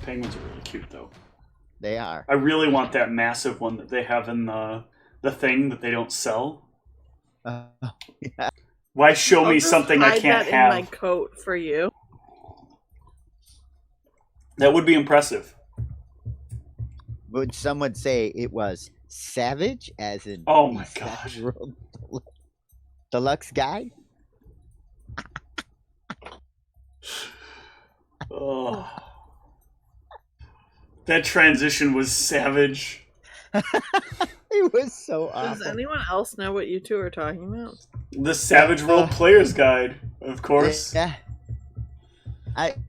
penguins are really cute, though. They are. I really want that massive one that they have in the thing that they don't sell. Yeah. Why show me something I can't that have? in my coat for you. That would be impressive. Would someone say it was savage, as in Oh my Savage gosh. World Deluxe Guide? Oh. That transition was savage. It was so awful. Does anyone else know what you two are talking about? The Savage World Player's Guide, of course. Yeah.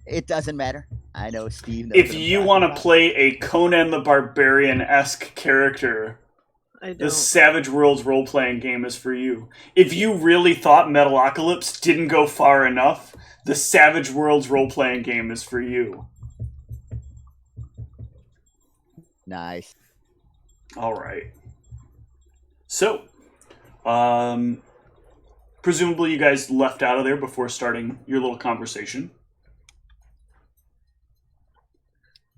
It doesn't matter. I know Steve knows If what I'm you talking want to about. play a Conan the Barbarian-esque character, I don't. the Savage Worlds role-playing game is for you. If you really thought Metalocalypse didn't go far enough, the Savage Worlds role-playing game is for you. Nice. All right. So, presumably you guys left out of there before starting your little conversation.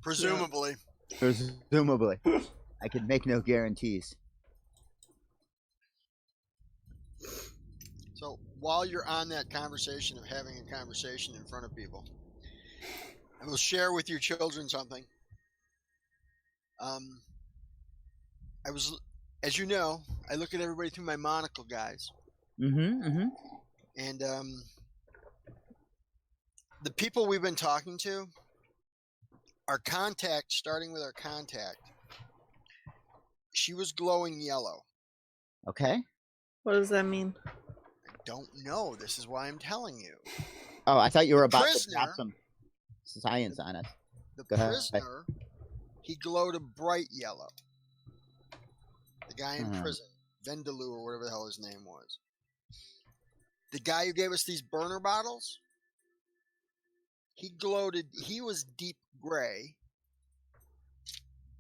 Presumably. Presumably. I can make no guarantees. So while you're on that conversation of having a conversation in front of people, I will share with your children something. As you know, I look at everybody through my monocle, guys. Mm-hmm. And the people we've been talking to, our contact, starting with our contact, she was glowing yellow. Okay. What does that mean? I don't know. This is why I'm telling you. Oh, I thought you were about to prisoner- drop some science on us. The Go ahead. prisoner, he glowed a bright yellow. The guy in prison, Vendaloo or whatever the hell his name was. The guy who gave us these burner bottles, he was deep gray.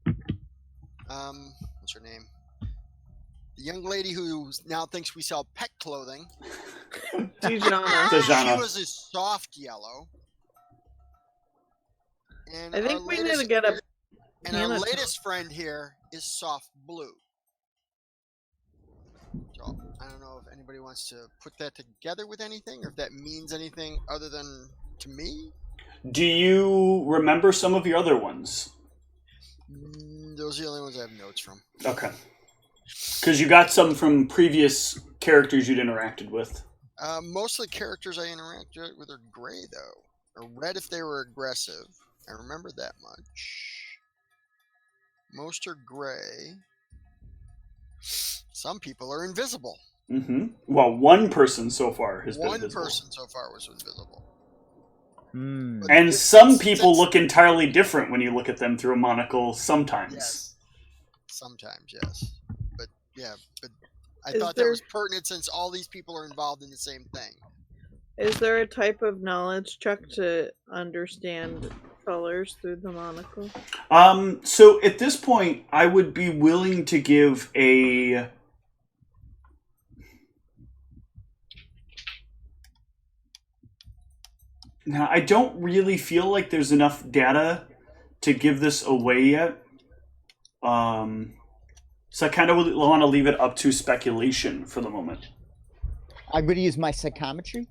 What's her name? The young lady who now thinks we sell pet clothing. Dejana. Dejana. She was a soft yellow. And I think we need to get a And our Hannah latest friend here is soft blue. So I don't know if anybody wants to put that together with anything, or if that means anything other than to me. Do you remember some of your other ones? Those are the only ones I have notes from. Okay. Because you got some from previous characters you'd interacted with. Most of the characters I interacted with are gray, though. Or red if they were aggressive. I remember that much. Most are gray. Some people are invisible. Mm-hmm. Well, one person so far has been One invisible. person so far was invisible. Hmm. And some people look entirely different when you look at them through a monocle sometimes. Yes. Sometimes, yes. But, yeah, but I Is thought there- that was pertinent since all these people are involved in the same thing. Is there a type of knowledge check to understand colors through the monocle? So at this point, I would be willing to give a... Now, I don't really feel like there's enough data to give this away yet. So I kind of want to leave it up to speculation for the moment. I'm going to use my psychometry.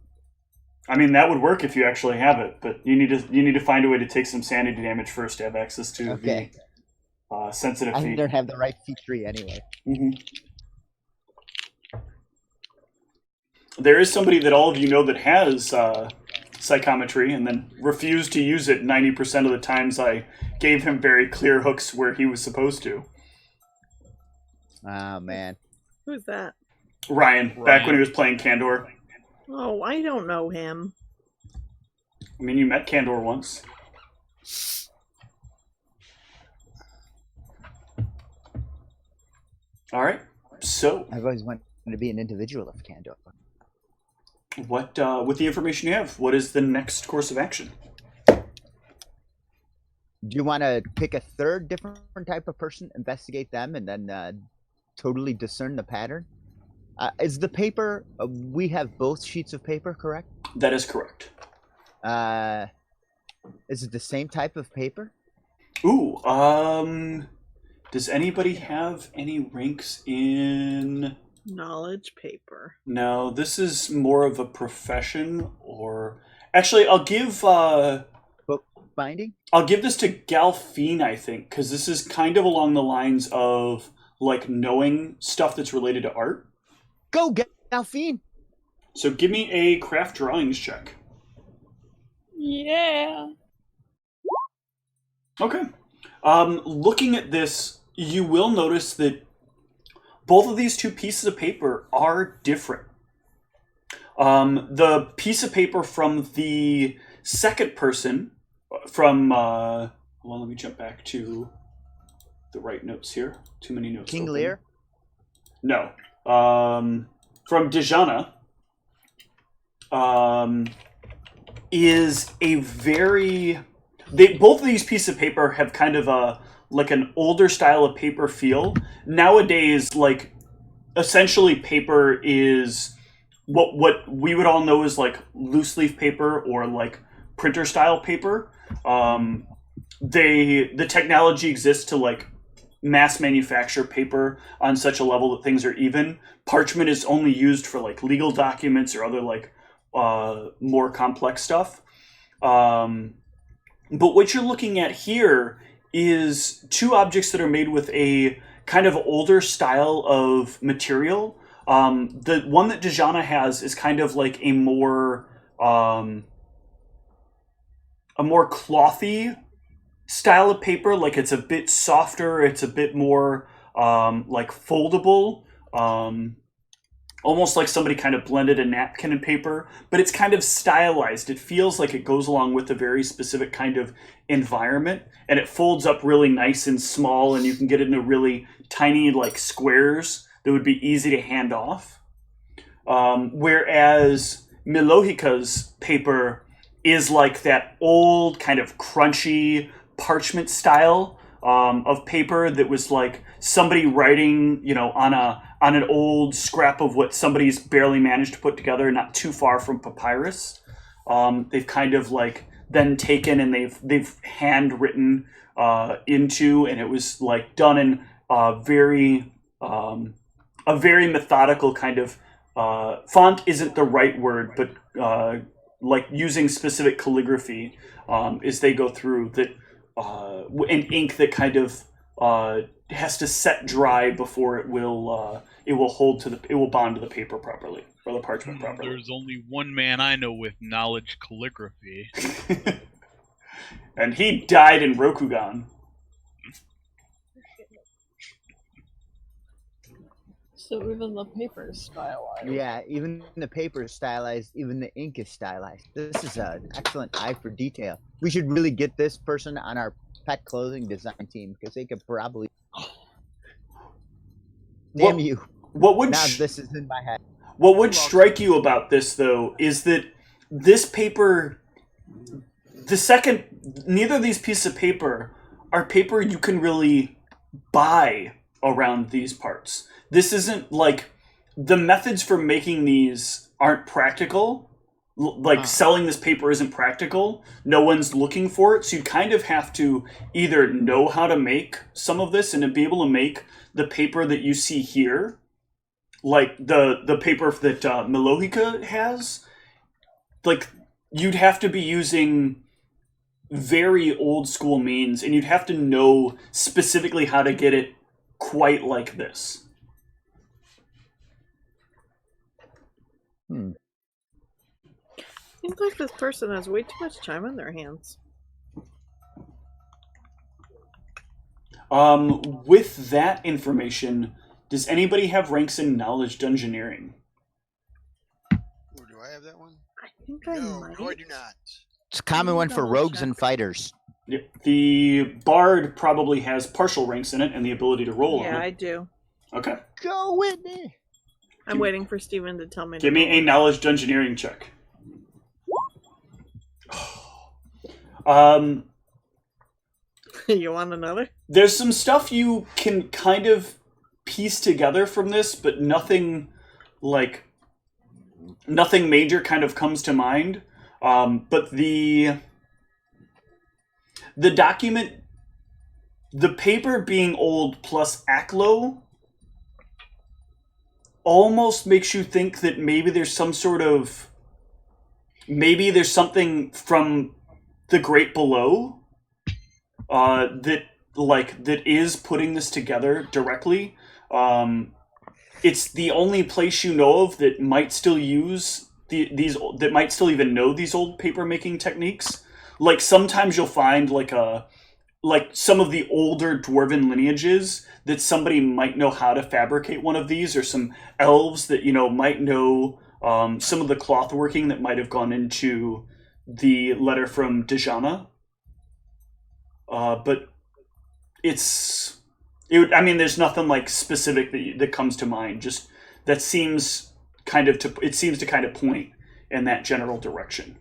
I mean, that would work if you actually have it, but you need to find a way to take some sanity damage first to have access to the sensitive I feat. don't have the right feat tree anyway. Mm-hmm. There is somebody that all of you know that has psychometry and then refused to use it 90% of the times I gave him very clear hooks where he was supposed to. Oh, man. Who's that? Ryan, back when he was playing Kandor. Oh, I don't know him. I mean, you met Kandor once. All right. So, I've always wanted to be an individual of Kandor. what with the information you have, what is the next course of action? Do you want to pick a third different type of person, investigate them, and then totally discern the pattern? Is the paper, we have both sheets of paper, correct? That is correct. Is it the same type of paper? Ooh, does anybody have any ranks in... Knowledge paper. No, this is more of a profession, or... Actually, Binding? I'll give this to Galfine, I think, because this is kind of along the lines of, like, knowing stuff that's related to art. Go, Galfine! So give me a craft drawings check. Yeah. Okay. Looking at this, you will notice that both of these two pieces of paper are different. The piece of paper from the second person, well, let me jump back to the right notes here. Too many notes. King open. Lear? No. From Dejana, is a very... both of these pieces of paper have kind of like an older style of paper feel. Nowadays, like, essentially paper is what we would all know as like loose leaf paper or like printer style paper. The technology exists to like mass manufacture paper on such a level that things are even. Parchment is only used for like legal documents or other like more complex stuff. But what you're looking at here is two objects that are made with a kind of older style of material. The one that Dejana has is kind of like a more clothy style of paper. Like it's a bit softer. It's a bit more like foldable. Almost like somebody kind of blended a napkin and paper, but it's kind of stylized. It feels like it goes along with a very specific kind of environment, and it folds up really nice and small, and you can get it into really tiny like squares that would be easy to hand off. Whereas Milohika's paper is like that old kind of crunchy parchment style of paper that was like somebody writing, on an old scrap of what somebody's barely managed to put together, not too far from papyrus. They've kind of like then taken and they've handwritten into, and it was like done in a very methodical kind of font isn't the right word, but like using specific calligraphy as they go through that, and ink that kind of has to set dry before it will bond to the paper properly, or the parchment properly. There's only one man I know with knowledge calligraphy. And he died in Rokugan. So even the paper is stylized. Yeah, even the paper is stylized, even the ink is stylized. This is an excellent eye for detail. We should really get this person on our pet clothing design team, because they could probably... Damn you. What would now this is in my head. What would strike you about this, though, is that this paper... Neither of these pieces of paper are paper you can really buy around these parts. This isn't like... The methods for making these aren't practical. Selling this paper isn't practical. No one's looking for it. So you kind of have to either know how to make some of this and to be able to make the paper that you see here, like the paper that Milohika has. Like, you'd have to be using very old school means, and you'd have to know specifically how to get it quite like this. Seems like this person has way too much time on their hands. With that information, does anybody have ranks in knowledge dungeoneering? Ooh, do I have that one? I think I might. No, I do not. It's a common one for Double rogues check. and fighters. Yeah, the bard probably has partial ranks in it and the ability to roll Yeah, on I it. do. Okay. Go, Whitney! I'm waiting for Steven to tell me. Give me a knowledge dungeoneering check. You want another? There's some stuff you can kind of piece together from this, but nothing major kind of comes to mind. But the document the paper being old plus Aklo almost makes you think that maybe there's something from the Great Below that is putting this together directly. It's the only place you know of that might still use that might still even know these old paper making techniques. Like sometimes you'll find like some of the older dwarven lineages that somebody might know how to fabricate one of these, or some elves that might know some of the cloth working that might have gone into the letter from Dejana. But there's nothing like specific that comes to mind. Just that seems to kind of point in that general direction.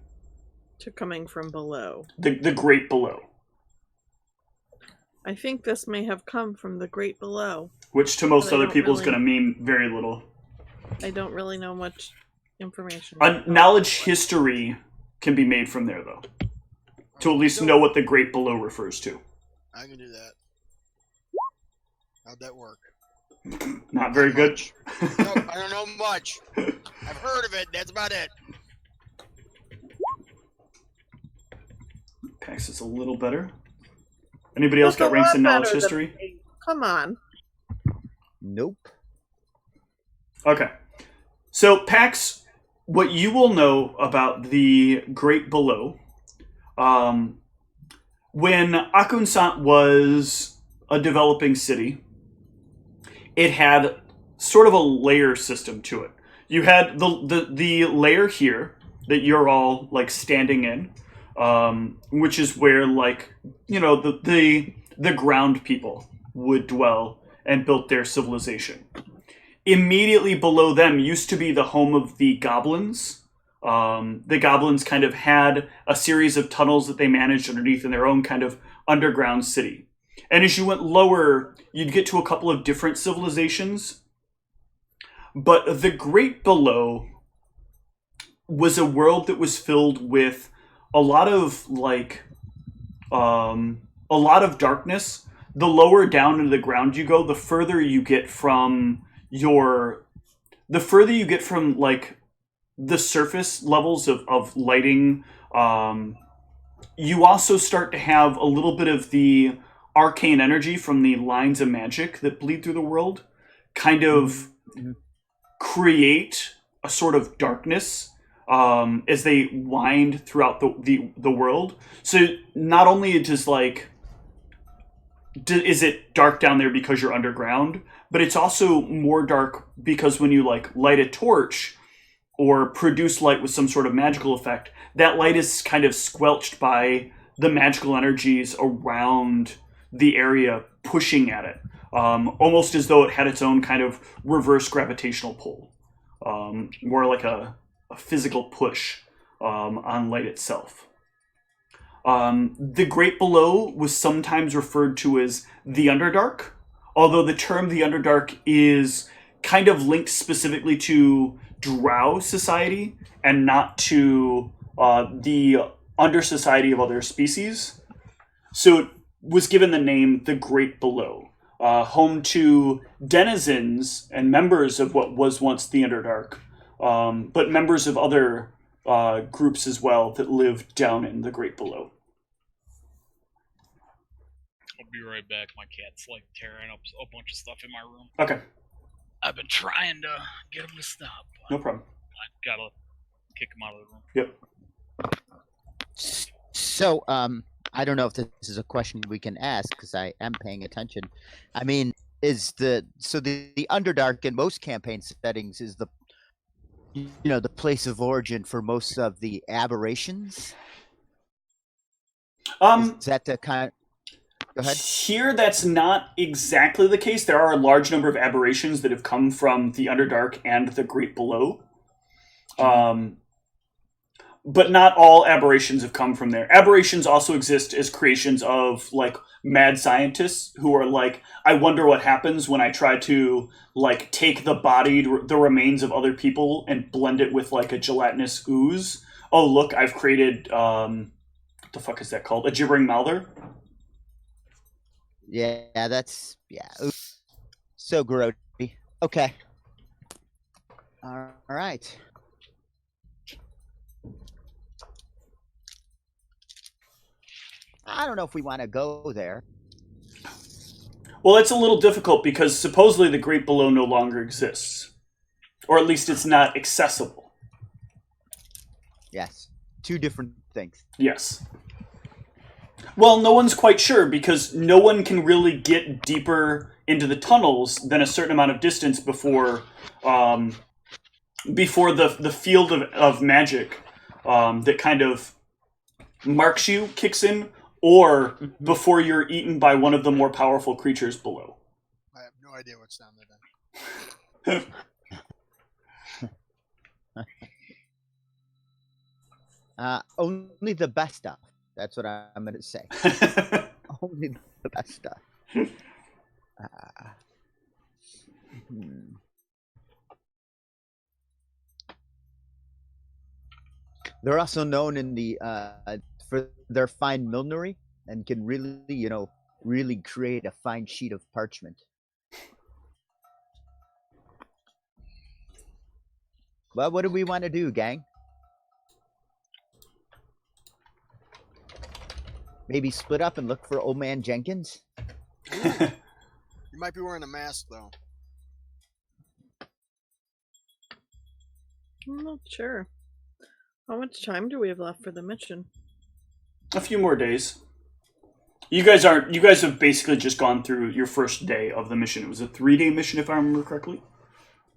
To coming from below. The Great Below. I think this may have come from the Great Below. Which to most other people is going to mean very little. I don't really know much information. Knowledge history can be made from there, though. To at least know what the Great Below refers to. I can do that. How'd that work? Not very good. No, I don't know much. I've heard of it. That's about it. Pax is a little better. Anybody else got ranks in knowledge history? Come on. Nope. Okay. So, Pax, what you will know about the Great Below, when Akunsaunt was a developing city, it had sort of a layer system to it. You had the layer here that you're all like standing in, which is where the ground people would dwell and built their civilization. Immediately below them used to be the home of the goblins. The goblins kind of had a series of tunnels that they managed underneath in their own kind of underground city. And as you went lower, you'd get to a couple of different civilizations. But the Great Below was a world that was filled with a lot of darkness. The lower down into the ground you go, the further you get from the surface levels of lighting. You also start to have a little bit of the arcane energy from the lines of magic that bleed through the world kind of create a sort of darkness as they wind throughout the world. So not only is it dark down there because you're underground, but it's also more dark because when you light a torch or produce light with some sort of magical effect, that light is kind of squelched by the magical energies around the area pushing at it, almost as though it had its own kind of reverse gravitational pull, more like a physical push on light itself. The Great Below was sometimes referred to as the Underdark, although the term the Underdark is kind of linked specifically to Drow society and not to the under-society of other species. So it was given the name the Great Below, home to denizens and members of what was once the Underdark, but members of other groups as well that lived down in the Great Below. I'll be right back. My cat's tearing up a bunch of stuff in my room. Okay. I've been trying to get him to stop. No problem. I gotta kick him out of the room. Yep. So, I don't know if this is a question we can ask because I am paying attention. I mean, the Underdark in most campaign settings is the place of origin for most of the aberrations? Is that the kind? Go ahead. Here, that's not exactly the case. There are a large number of aberrations that have come from the Underdark and the Great Below. But not all aberrations have come from there. Aberrations also exist as creations of mad scientists who are I wonder what happens when I try to take the remains of other people and blend it with a gelatinous ooze. Oh, look, I've created what the fuck is that called? A gibbering mouther. Yeah, that's oops. So grody. Okay. All right. I don't know if we want to go there. Well, it's a little difficult because supposedly the Great Below no longer exists. Or at least it's not accessible. Yes. Two different things. Yes. Well, no one's quite sure because no one can really get deeper into the tunnels than a certain amount of distance before the field of magic that kind of marks you kicks in, or before you're eaten by one of the more powerful creatures below. I have no idea what's down there then. Only the best stuff. That's what I'm going to say. Only the best stuff. They're also known in the for their fine millinery and can really create a fine sheet of parchment. Well, what do we want to do, gang? Maybe split up and look for Old Man Jenkins? You might be wearing a mask, though. I'm not sure. How much time do we have left for the mission? A few more days. You guys have basically just gone through your first day of the mission. It was a 3-day mission, if I remember correctly.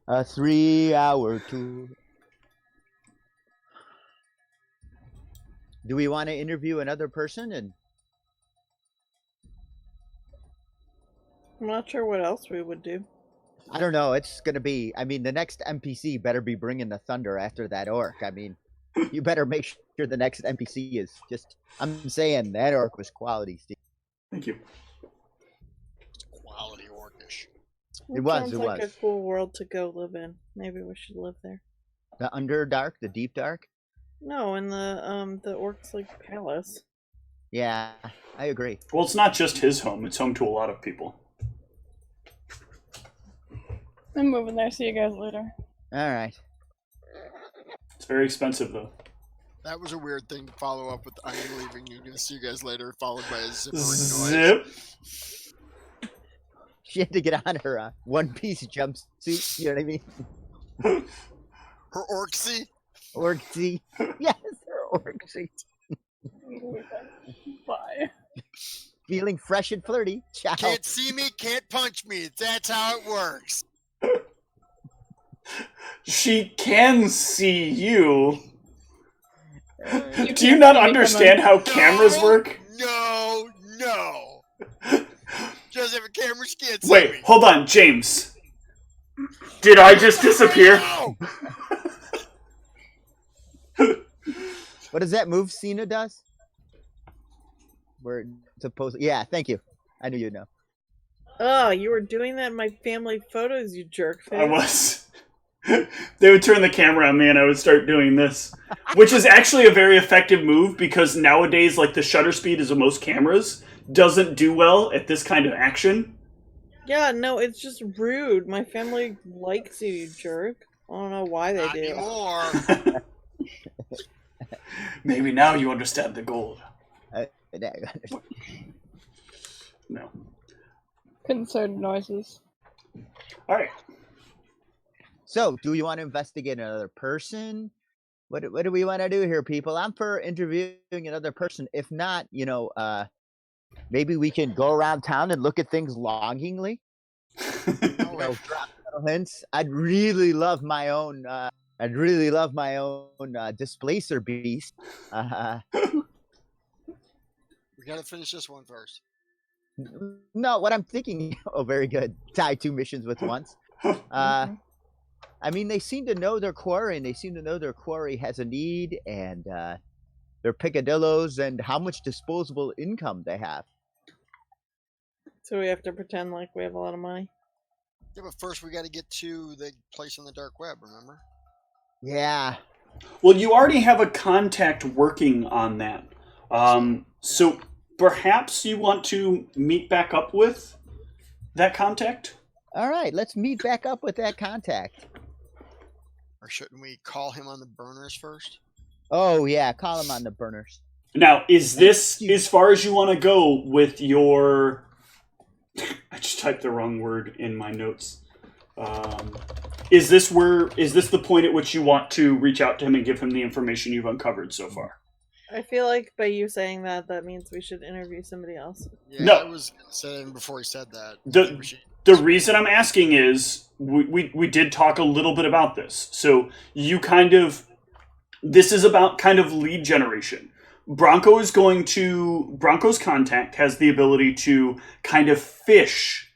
A 3-hour tour. Do we want to interview another person? And I'm not sure what else we would do. I don't know. It's going to be, the next NPC better be bringing the thunder after that orc. You better make sure the next NPC is just, I'm saying that orc was quality, Steve. Thank you. Quality orcish. Sounds like a cool world to go live in. Maybe we should live there. The Underdark, the Deep Dark? No, in the orcs like palace. Yeah, I agree. Well, it's not just his home. It's home to a lot of people. I'm moving there. See you guys later. All right. It's very expensive, though. That was a weird thing to follow up with. I'm leaving. You're gonna see you guys later, followed by a zippering noise. Zip. She had to get on her one-piece jumpsuit. You know what I mean? Her orcsy. Orcsy. Yes, her orcsy. Bye. Feeling fresh and flirty. Ciao. Can't see me, can't punch me. That's how it works. She can see you. Do you not understand how cameras work? No. Just if a camera can't see me. Wait, hold on, James. Did I just disappear? No! What does that move Cena does? We're supposed. Yeah, thank you. I knew you'd know. Oh, you were doing that in my family photos, you jerk face. I was. They would turn the camera on me and I would start doing this. Which is actually a very effective move because nowadays, like, the shutter speed is of most cameras doesn't do well at this kind of action. Yeah, no, it's just rude. My family likes you jerk. I don't know why they Not do. anymore. Maybe now you understand the gold. No. Concerted noises. Alright. So, do you want to investigate another person? What do we want to do here, people? I'm for interviewing another person. If not, maybe we can go around town and look at things longingly. Drop little hints. I'd really love my own displacer beast. We gotta finish this one first. No, what I'm thinking. Oh, very good. Tie 2 missions with once. They seem to know their quarry, and they seem to know their quarry has a need, and their picadillos, and how much disposable income they have. So we have to pretend like we have a lot of money. Yeah, but first we gotta get to the place on the dark web, remember? Yeah. Well, you already have a contact working on that. So perhaps you want to meet back up with that contact? All right, let's meet back up with that contact. Or shouldn't we call him on the burners first? Oh yeah, call him on the burners. Now, is this as far as you want to go with your... I just typed the wrong word in my notes. Is this the point at which you want to reach out to him and give him the information you've uncovered so far? I feel like by you saying that means we should interview somebody else. Yeah, No. I was saying before he said that. The reason I'm asking is we did talk a little bit about this. So this is about kind of lead generation. Bronco's contact has the ability to kind of fish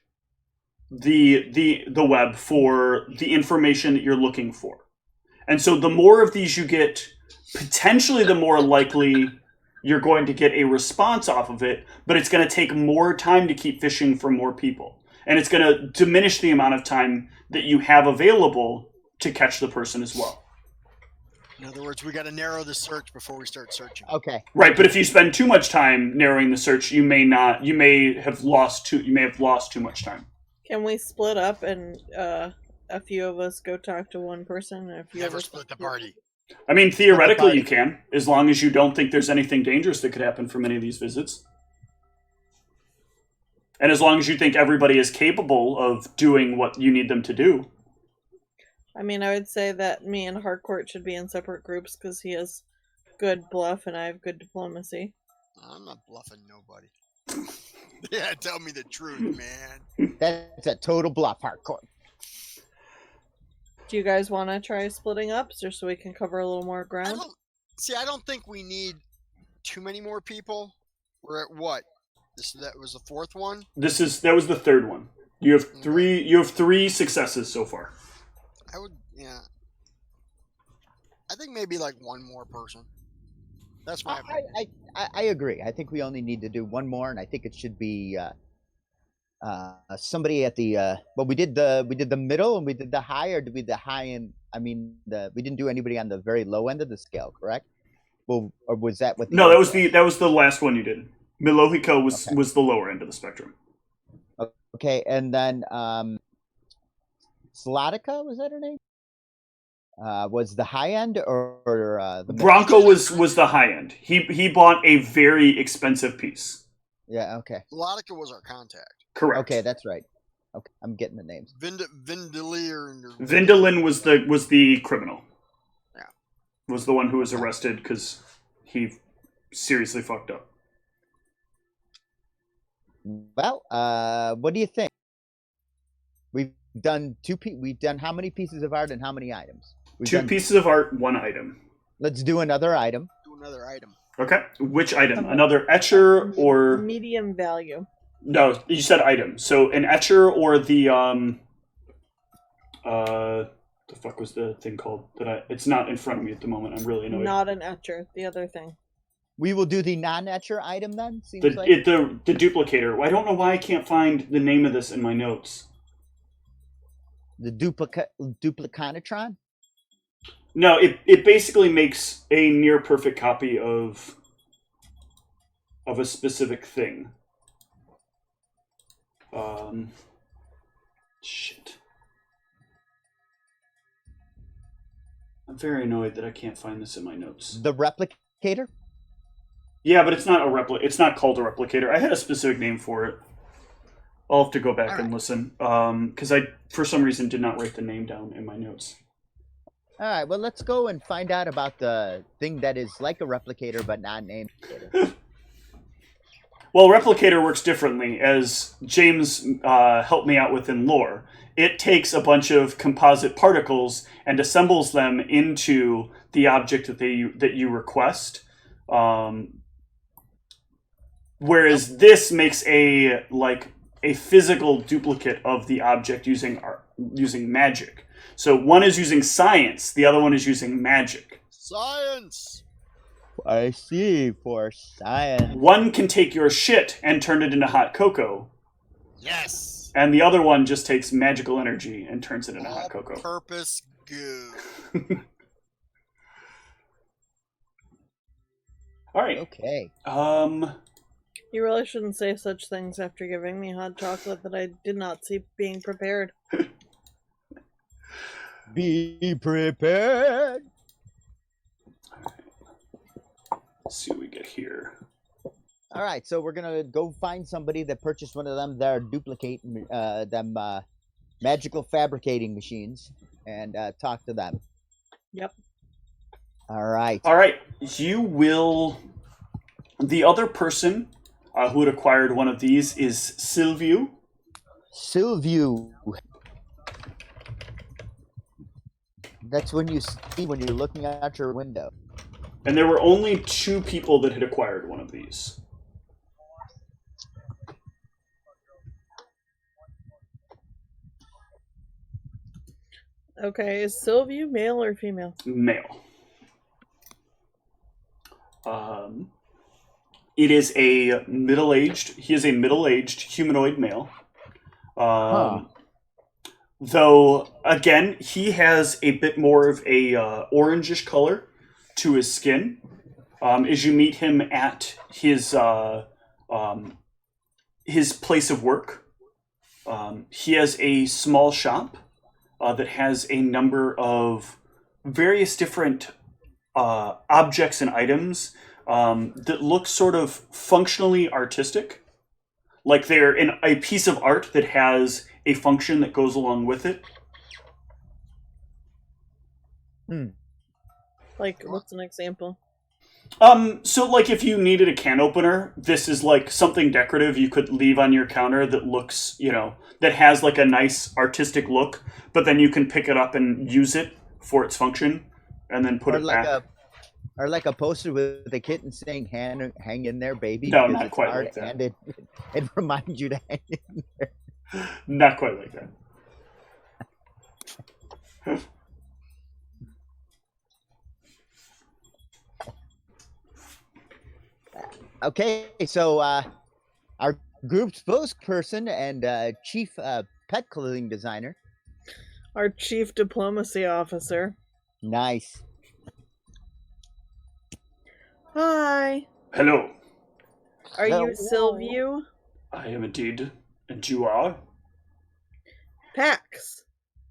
the web for the information that you're looking for. And so the more of these you get, potentially the more likely you're going to get a response off of it, but it's going to take more time to keep fishing for more people. And it's going to diminish the amount of time that you have available to catch the person as well. In other words, we got to narrow the search before we start searching. Okay. Right, but if you spend too much time narrowing the search, you may have lost too much time. Can we split up and a few of us go talk to one person and a few Never of us split the party. I mean, theoretically you can, as long as you don't think there's anything dangerous that could happen from any of these visits. And as long as you think everybody is capable of doing what you need them to do. I mean, I would say that me and Harcourt should be in separate groups because he has good bluff and I have good diplomacy. I'm not bluffing nobody. Yeah, tell me the truth, man. That's a total bluff, Hardcore. Do you guys want to try splitting up just so we can cover a little more ground? I don't think we need too many more people. We're at what? That was the fourth one? That was the third one. You have three successes so far. I think maybe like one more person. That's my opinion. I agree. I think we only need to do one more, and I think it should be somebody at the we did the middle and we did the high, or did we the high end? I mean, we didn't do anybody on the very low end of the scale, correct? Well, or was that what? No, that was the last one you did. Milohiko was the lower end of the spectrum. Okay, and then Slatica, was that her name? Was the high end or the Bronco was the high end. He bought a very expensive piece. Yeah. Okay. Lotica was our contact. Correct. Okay, that's right. Okay, I'm getting the names. Vindalin was the criminal. Yeah. Was the one who was arrested because he seriously fucked up. Well, what do you think? We've done We've done how many pieces of art and how many items? Two pieces of art, one item. Let's do another item. Okay. Which item? Another etcher or medium value? No, you said item. So an etcher or the the fuck was the thing called? It's not in front of me at the moment. I'm really annoyed. Not an etcher. The other thing. We will do the non-etcher item then. The duplicator. I don't know why I can't find the name of this in my notes. The duplicanatron? No, it basically makes a near perfect copy of a specific thing. Shit. I'm very annoyed that I can't find this in my notes. The replicator? Yeah, but it's not it's not called a replicator. I had a specific name for it. I'll have to go back and listen. Because I, for some reason, did not write the name down in my notes. All right, well, let's go and find out about the thing that is like a replicator but not named. Well, replicator works differently, as James helped me out with in lore. It takes a bunch of composite particles and assembles them into the object that you request. Whereas this makes a physical duplicate of the object using magic. So one is using science, the other one is using magic. Science! I see, for science. One can take your shit and turn it into hot cocoa. Yes! And the other one just takes magical energy and turns it into hot cocoa. Purpose goo. All right. Okay. You You really shouldn't say such things after giving me hot chocolate that I did not see being prepared. Be prepared. Let's see what we get here. All right, so we're gonna go find somebody that purchased one of them. They're duplicate magical fabricating machines, and talk to them. Yep. All right. All right, you will. The other person who had acquired one of these is Sylvie. Sylvie. That's when you see when you're looking out your window. And there were only 2 people that had acquired one of these. Okay, is Sylvie male or female? Male. It is a middle-aged. He is a middle-aged humanoid male. Though, again, he has a bit more of a orangish color to his skin. As you meet him at his place of work, he has a small shop that has a number of various different objects and items that look sort of functionally artistic. Like they're in a piece of art that has a function that goes along with it. Like, what's an example? So like if you needed a can opener, this is like something decorative you could leave on your counter that looks, that has like a nice artistic look, but then you can pick it up and use it for its function and then put it back. Or like a poster with a kitten saying hang in there, baby. No, because not it's quite hard like that. And it reminds you to hang in there. Not quite like that. Okay, so our group spokesperson and chief pet clothing designer. Our chief diplomacy officer. Nice. Hi. Hello. Are you Sylvie? I am indeed. And you are? Pax.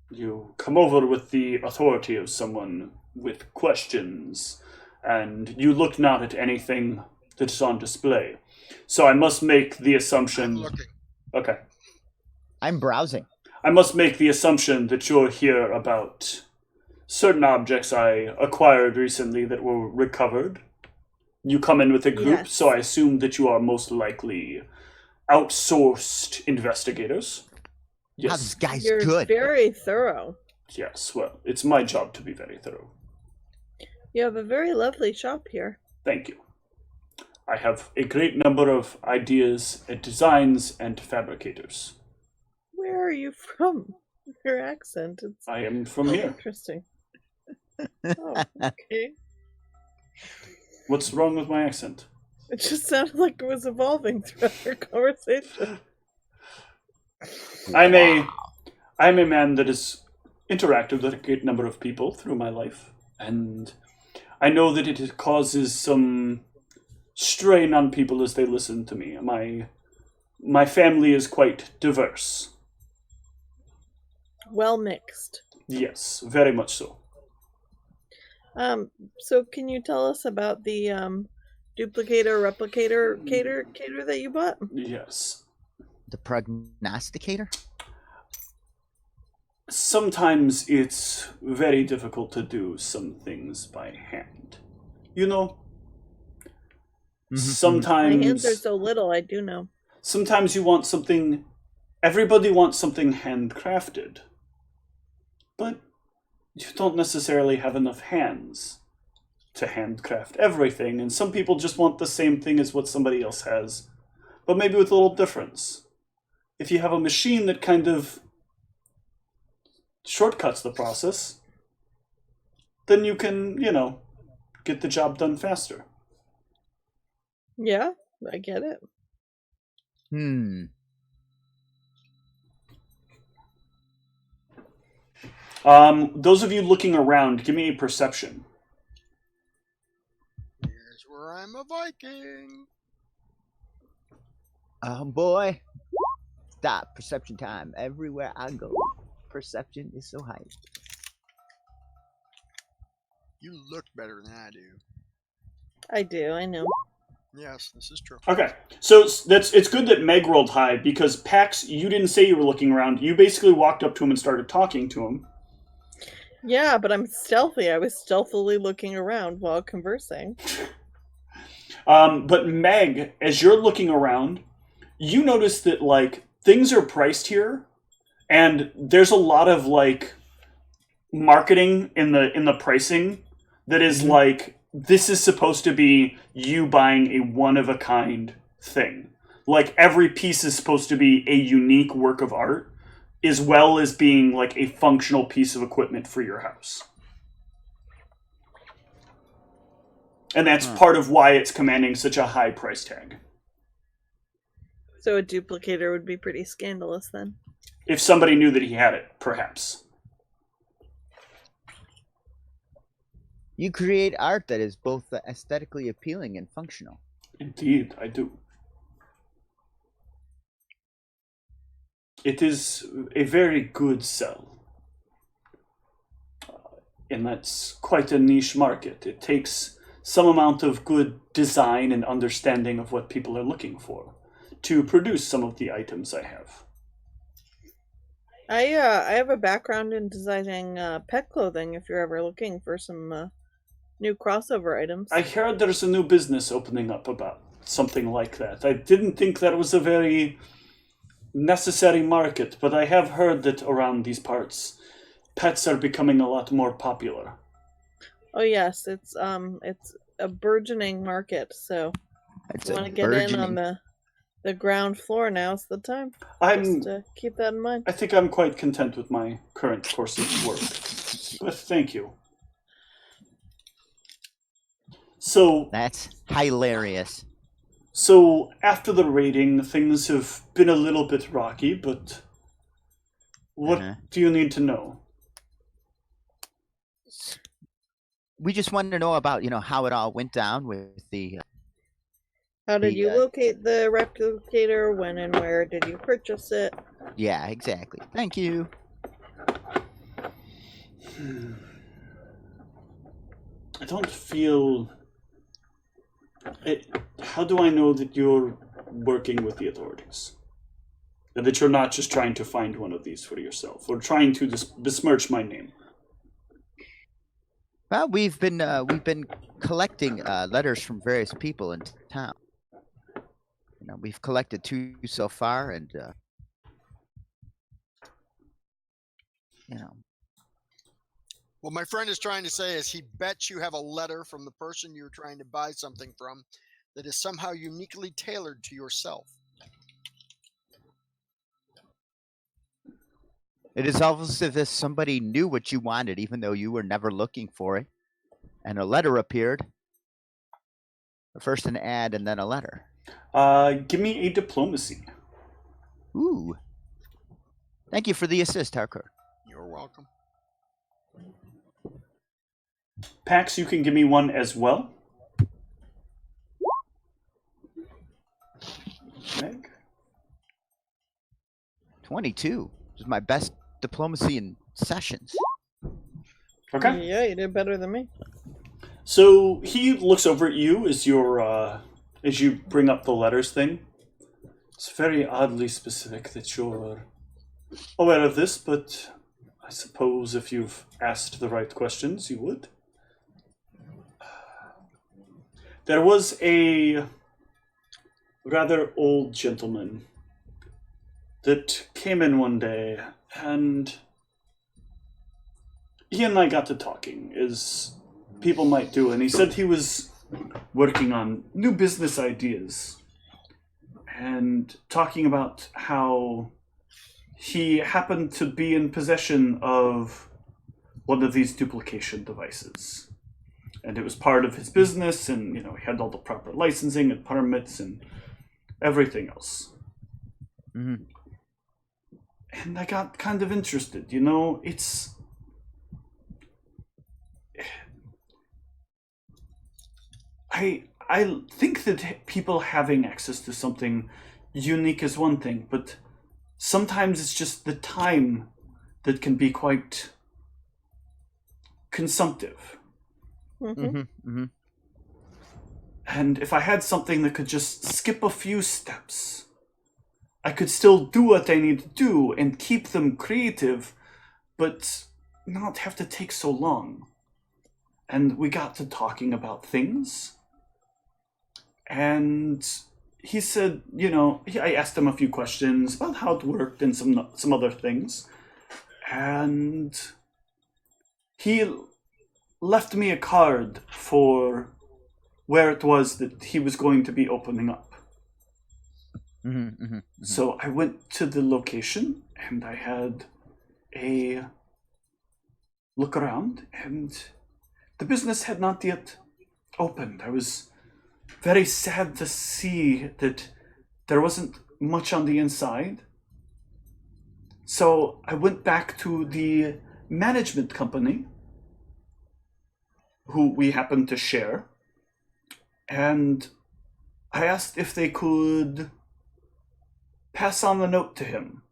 You come over with the authority of someone with questions, and you look not at anything that is on display. So I must make the assumption... I'm looking. Okay. I'm browsing. I must make the assumption that you're here about certain objects I acquired recently that were recovered. You come in with a group, Yes. so I assume that you are most likely outsourced investigators. Wow, Yes. this guy's You're good. very thorough. Yes, well, it's my job to be very thorough. You have a very lovely shop here. Thank you. I have a great number of ideas and designs and fabricators. Where are you from? Your accent. It's I am from here. interesting. Oh, okay. What's wrong with my accent? It just sounded like it was evolving throughout our conversation. I'm a man that has interacted with a great number of people through my life, and I know that it causes some strain on people as they listen to me. My family is quite diverse. Well mixed. Yes, very much so. So can you tell us about the duplicator replicator cater that you bought? Yes. The prognosticator? Sometimes it's very difficult to do some things by hand. You know? My Sometimes... hands are so little, I do know. Sometimes you want something... Everybody wants something handcrafted. But you don't necessarily have enough hands to handcraft everything, and some people just want the same thing as what somebody else has, but maybe with a little difference. If you have a machine that kind of shortcuts the process, then you can, get the job done faster. Yeah, I get it. Those of you looking around, give me a perception. Here's where I'm a Viking. Oh boy. Stop. Perception time. Everywhere I go, perception is so high. You look better than I do. I do, I know. Yes, this is true. Okay, so it's good that Meg rolled high, because Pax, you didn't say you were looking around. You basically walked up to him and started talking to him. Yeah, but I'm stealthy. I was stealthily looking around while conversing. But Meg, as you're looking around, you notice that, like, things are priced here, and there's a lot of, like, marketing in the pricing that is like, this is supposed to be you buying a one-of-a-kind thing. Like, every piece is supposed to be a unique work of art, as well as being, like, a functional piece of equipment for your house. And that's part of why it's commanding such a high price tag. So a duplicator would be pretty scandalous then. If somebody knew that he had it, perhaps. You create art that is both aesthetically appealing and functional. Indeed, I do. It is a very good sell. And that's quite a niche market. It takes some amount of good design and understanding of what people are looking for to produce some of the items I have. I have a background in designing pet clothing if you're ever looking for some new crossover items. I heard there's a new business opening up about something like that. I didn't think that was a very necessary market, but I have heard that around these parts, pets are becoming a lot more popular. Oh yes, it's a burgeoning market, so if you want to get in on the ground floor, now's the time. Just keep that in mind. I think I'm quite content with my current course of work. But thank you. So that's hilarious. So after the raiding, things have been a little bit rocky, but what do you need to know? We just wanted to know about, how it all went down with the... How did you locate the replicator? When and where did you purchase it? Yeah, exactly. Thank you. I don't feel... How do I know that you're working with the authorities? And that you're not just trying to find one of these for yourself, or trying to besmirch my name? Well, we've been collecting letters from various people in town. We've collected 2 so far, and What my friend is trying to say is he bets you have a letter from the person you're trying to buy something from that is somehow uniquely tailored to yourself. It is almost as if somebody knew what you wanted, even though you were never looking for it. And a letter appeared. First an ad and then a letter. Give me a diplomacy. Ooh. Thank you for the assist, Harcourt. You're welcome. Pax, you can give me one as well. Meg? 22. This is my best diplomacy in sessions. Okay. Yeah, you did better than me. So he looks over at you as you bring up the letters thing. It's very oddly specific that you're aware of this, but I suppose if you've asked the right questions, you would. There was a rather old gentleman that came in one day, and he and I got to talking, as people might do, and he said he was working on new business ideas and talking about how he happened to be in possession of one of these duplication devices. And it was part of his business, and he had all the proper licensing and permits and everything else. Mm-hmm. And I got kind of interested. It's... I think that people having access to something unique is one thing, but sometimes it's just the time that can be quite consumptive. And if I had something that could just skip a few steps, I could still do what I need to do and keep them creative, but not have to take so long. And we got to talking about things. And he said, I asked him a few questions about how it worked and some other things. And he left me a card for where it was that he was going to be opening up. So I went to the location and I had a look around, and the business had not yet opened. I was very sad to see that there wasn't much on the inside. So I went back to the management company, who we happened to share, and I asked if they could pass on the note to him.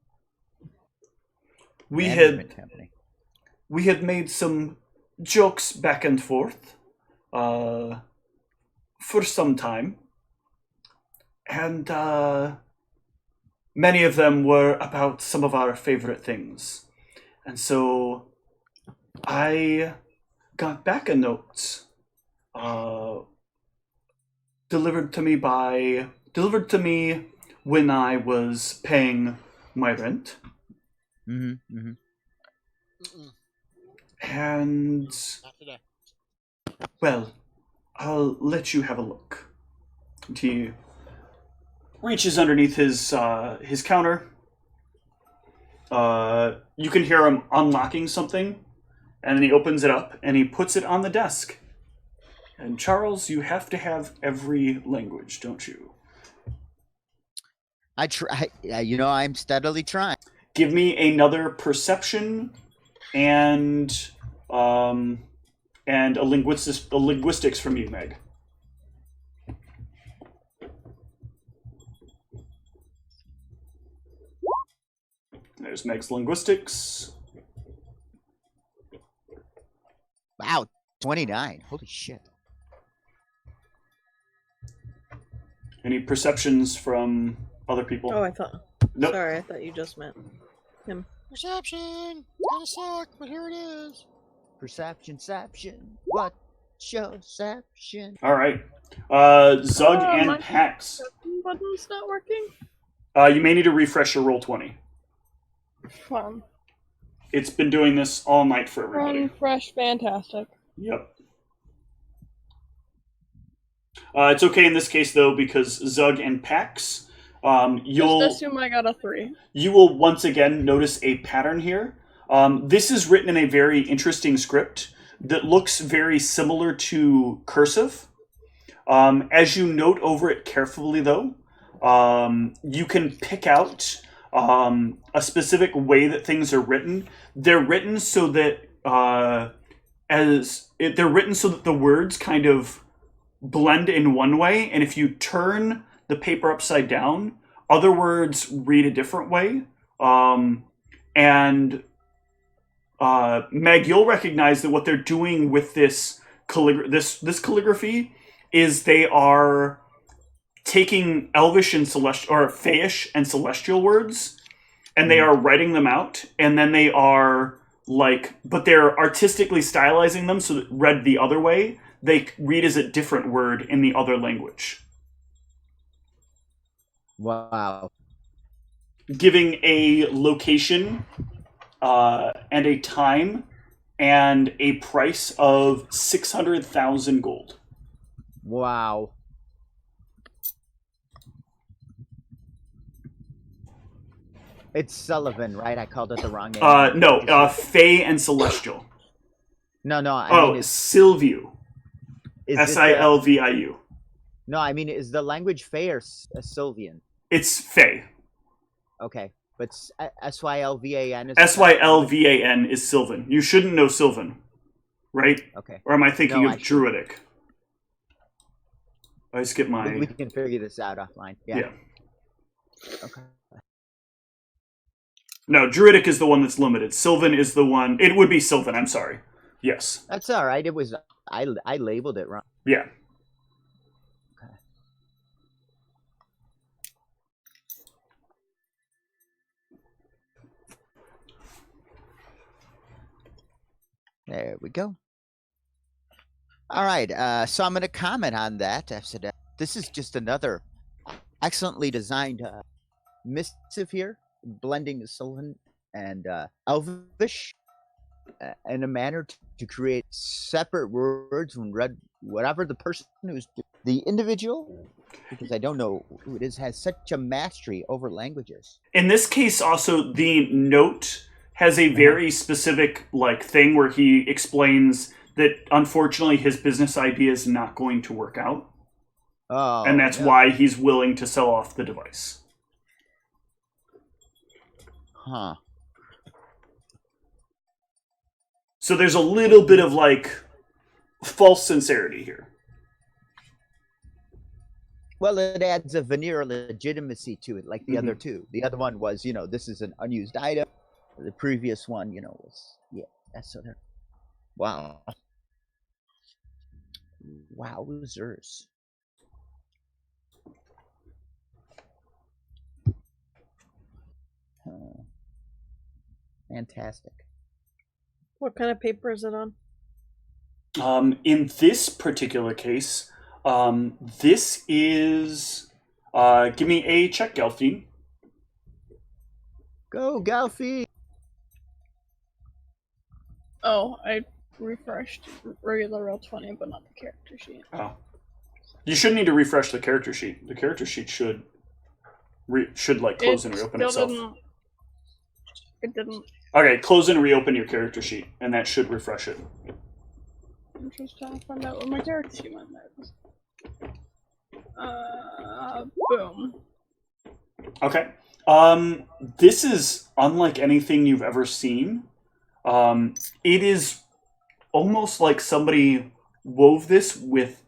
We had made some jokes back and forth for some time, and many of them were about some of our favorite things. And so I got back a note delivered to me when I was paying my rent. And well, I'll let you have a look. And he reaches underneath his counter. You can hear him unlocking something, and then he opens it up and he puts it on the desk. And Charles, you have to have every language, don't you? I try. I'm steadily trying. Give me another perception and a linguistics from you, Meg. There's Meg's linguistics. Wow, 29. Holy shit. Any perceptions from other people? Oh, I thought. Nope. Sorry, I thought you just meant him. Perception! It's gonna suck, but here it is. Perception. What? Showception. Alright. Zug and Pax. Button's not working? You may need to refresh your Roll20. Fun. It's been doing this all night for everybody. Refresh, fantastic. Yep. It's okay in this case, though, because Zug and Pax, Just assume I got a 3. You will once again notice a pattern here. This is written in a very interesting script that looks very similar to cursive. As you note over it carefully, though, you can pick out a specific way that things are written. They're written so that the words kind of blend in one way, and if you turn the paper upside down, other words read a different way. Meg, you'll recognize that what they're doing with this calligraphy is they are taking Elvish and Celestial, or Fayish and Celestial words, and they are writing them out, and then they are but they're artistically stylizing them so that read the other way, they read as a different word in the other language. Wow. Giving a location and a time and a price of 600,000 gold. Wow. It's Sullivan, right? I called it the wrong name. No, Fey and Celestial. No, Silviu. Silviu. No, I mean, is the language Fey or Sylvian? It's Fey. Okay, but Sylvan is... Sylvan is Sylvan. You shouldn't know Sylvan, right? Okay. Or am I thinking of Druidic? I skip my... We can figure this out offline. Yeah. Okay. No, Druidic is the one that's limited. Sylvan is the one. It would be Sylvan. I'm sorry. Yes. That's all right. It was I labeled it wrong. Yeah. Okay. There we go. All right. So I'm going to comment on that. I said this is just another excellently designed missive here, blending Sylvan and Elvish in a manner to create separate words when read, whatever the person who's the individual, because I don't know who it is, has such a mastery over languages. In this case, also, the note has a very specific thing where he explains that unfortunately his business idea is not going to work out. Oh, and that's why he's willing to sell off the device. Huh. So there's a little bit of false sincerity here. Well, it adds a veneer of legitimacy to it, like the other two. The other one was, this is an unused item. The previous one, was, that's so there. Wow. Wowzers. Fantastic. What kind of paper is it on? In this particular case, this is... give me a check, Gelfine. Go, Gelfie! Oh, I refreshed regular Roll20, but not the character sheet. Oh. You shouldn't need to refresh the character sheet. The character sheet should close and reopen itself. It didn't. Okay, close and reopen your character sheet, and that should refresh it. I'm just trying to find out what my character sheet went there. Boom. Okay. This is unlike anything you've ever seen. It is almost like somebody wove this with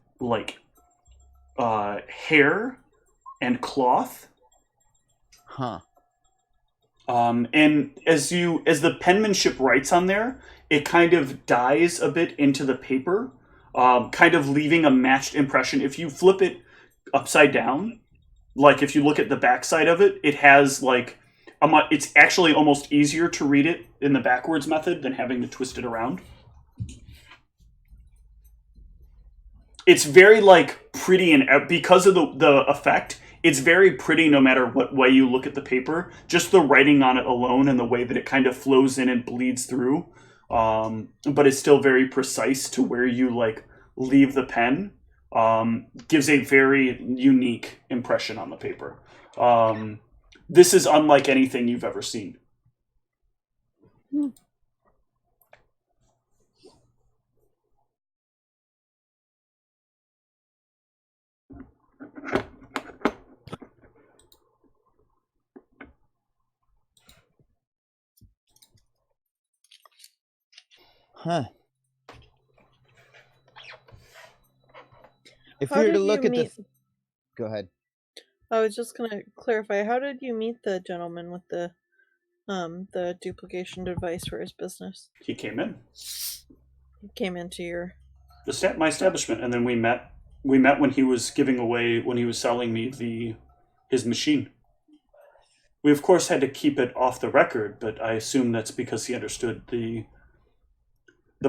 hair and cloth. Huh. And as the penmanship writes on there, it kind of dies a bit into the paper, kind of leaving a matched impression. If you flip it upside down, if you look at the back side of it, it has it's actually almost easier to read it in the backwards method than having to twist it around. It's very pretty, and because of the effect, it's very pretty no matter what way you look at the paper. Just the writing on it alone and the way that it kind of flows in and bleeds through, but it's still very precise to where you leave the pen, gives a very unique impression on the paper. This is unlike anything you've ever seen. Huh. If we were to look at go ahead. I was just gonna clarify. How did you meet the gentleman with the duplication device for his business? He came in. He came into your my establishment, and then we met. We met when he was selling me his machine. We of course had to keep it off the record, but I assume that's because he understood the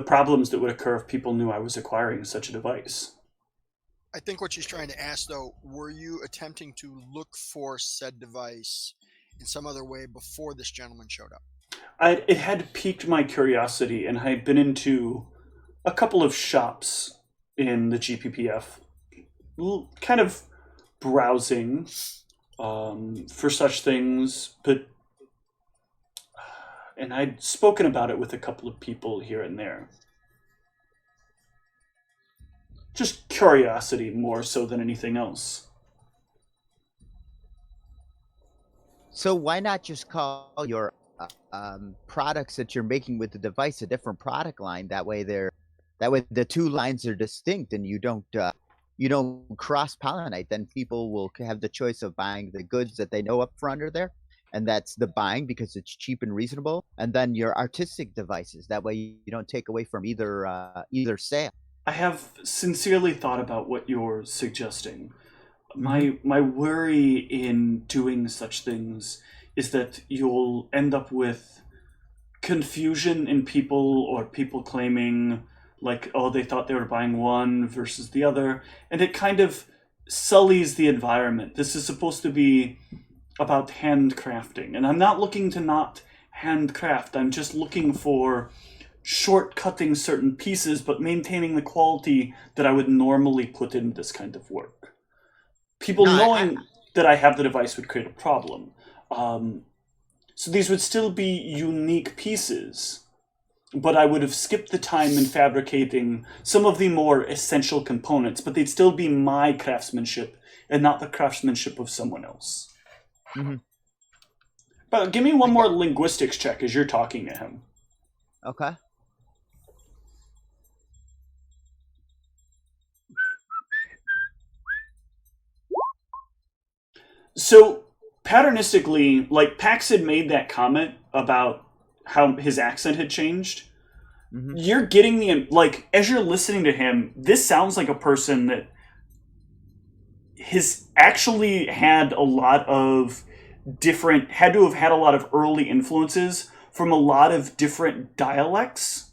problems that would occur if people knew I was acquiring such a device. I think what she's trying to ask, though, were you attempting to look for said device in some other way before this gentleman showed up? It had piqued my curiosity, and I had been into a couple of shops in the GPPF, kind of browsing for such things, and I'd spoken about it with a couple of people here and there. Just curiosity more so than anything else. So why not just call your products that you're making with the device a different product line? That way the two lines are distinct, and you don't you don't cross-pollinate, then people will have the choice of buying the goods that they know up front are there, and that's the buying because it's cheap and reasonable, and then your artistic devices. That way you don't take away from either sale. I have sincerely thought about what you're suggesting. My worry in doing such things is that you'll end up with confusion in people, or people claiming like, oh, they thought they were buying one versus the other, and it kind of sullies the environment. This is supposed to be about handcrafting, and I'm not looking to not handcraft. I'm just looking for shortcutting certain pieces but maintaining the quality that I would normally put in this kind of work. People knowing that I have the device would create a problem. So these would still be unique pieces, but I would have skipped the time in fabricating some of the more essential components, but they'd still be my craftsmanship and not the craftsmanship of someone else. But give me one more linguistics check as you're talking to him. Okay. So, patternistically, like, Pax had made that comment about how his accent had changed. You're getting the, like, as you're listening to him, this sounds like a person that has actually had a lot of had to have had a lot of early influences from a lot of different dialects.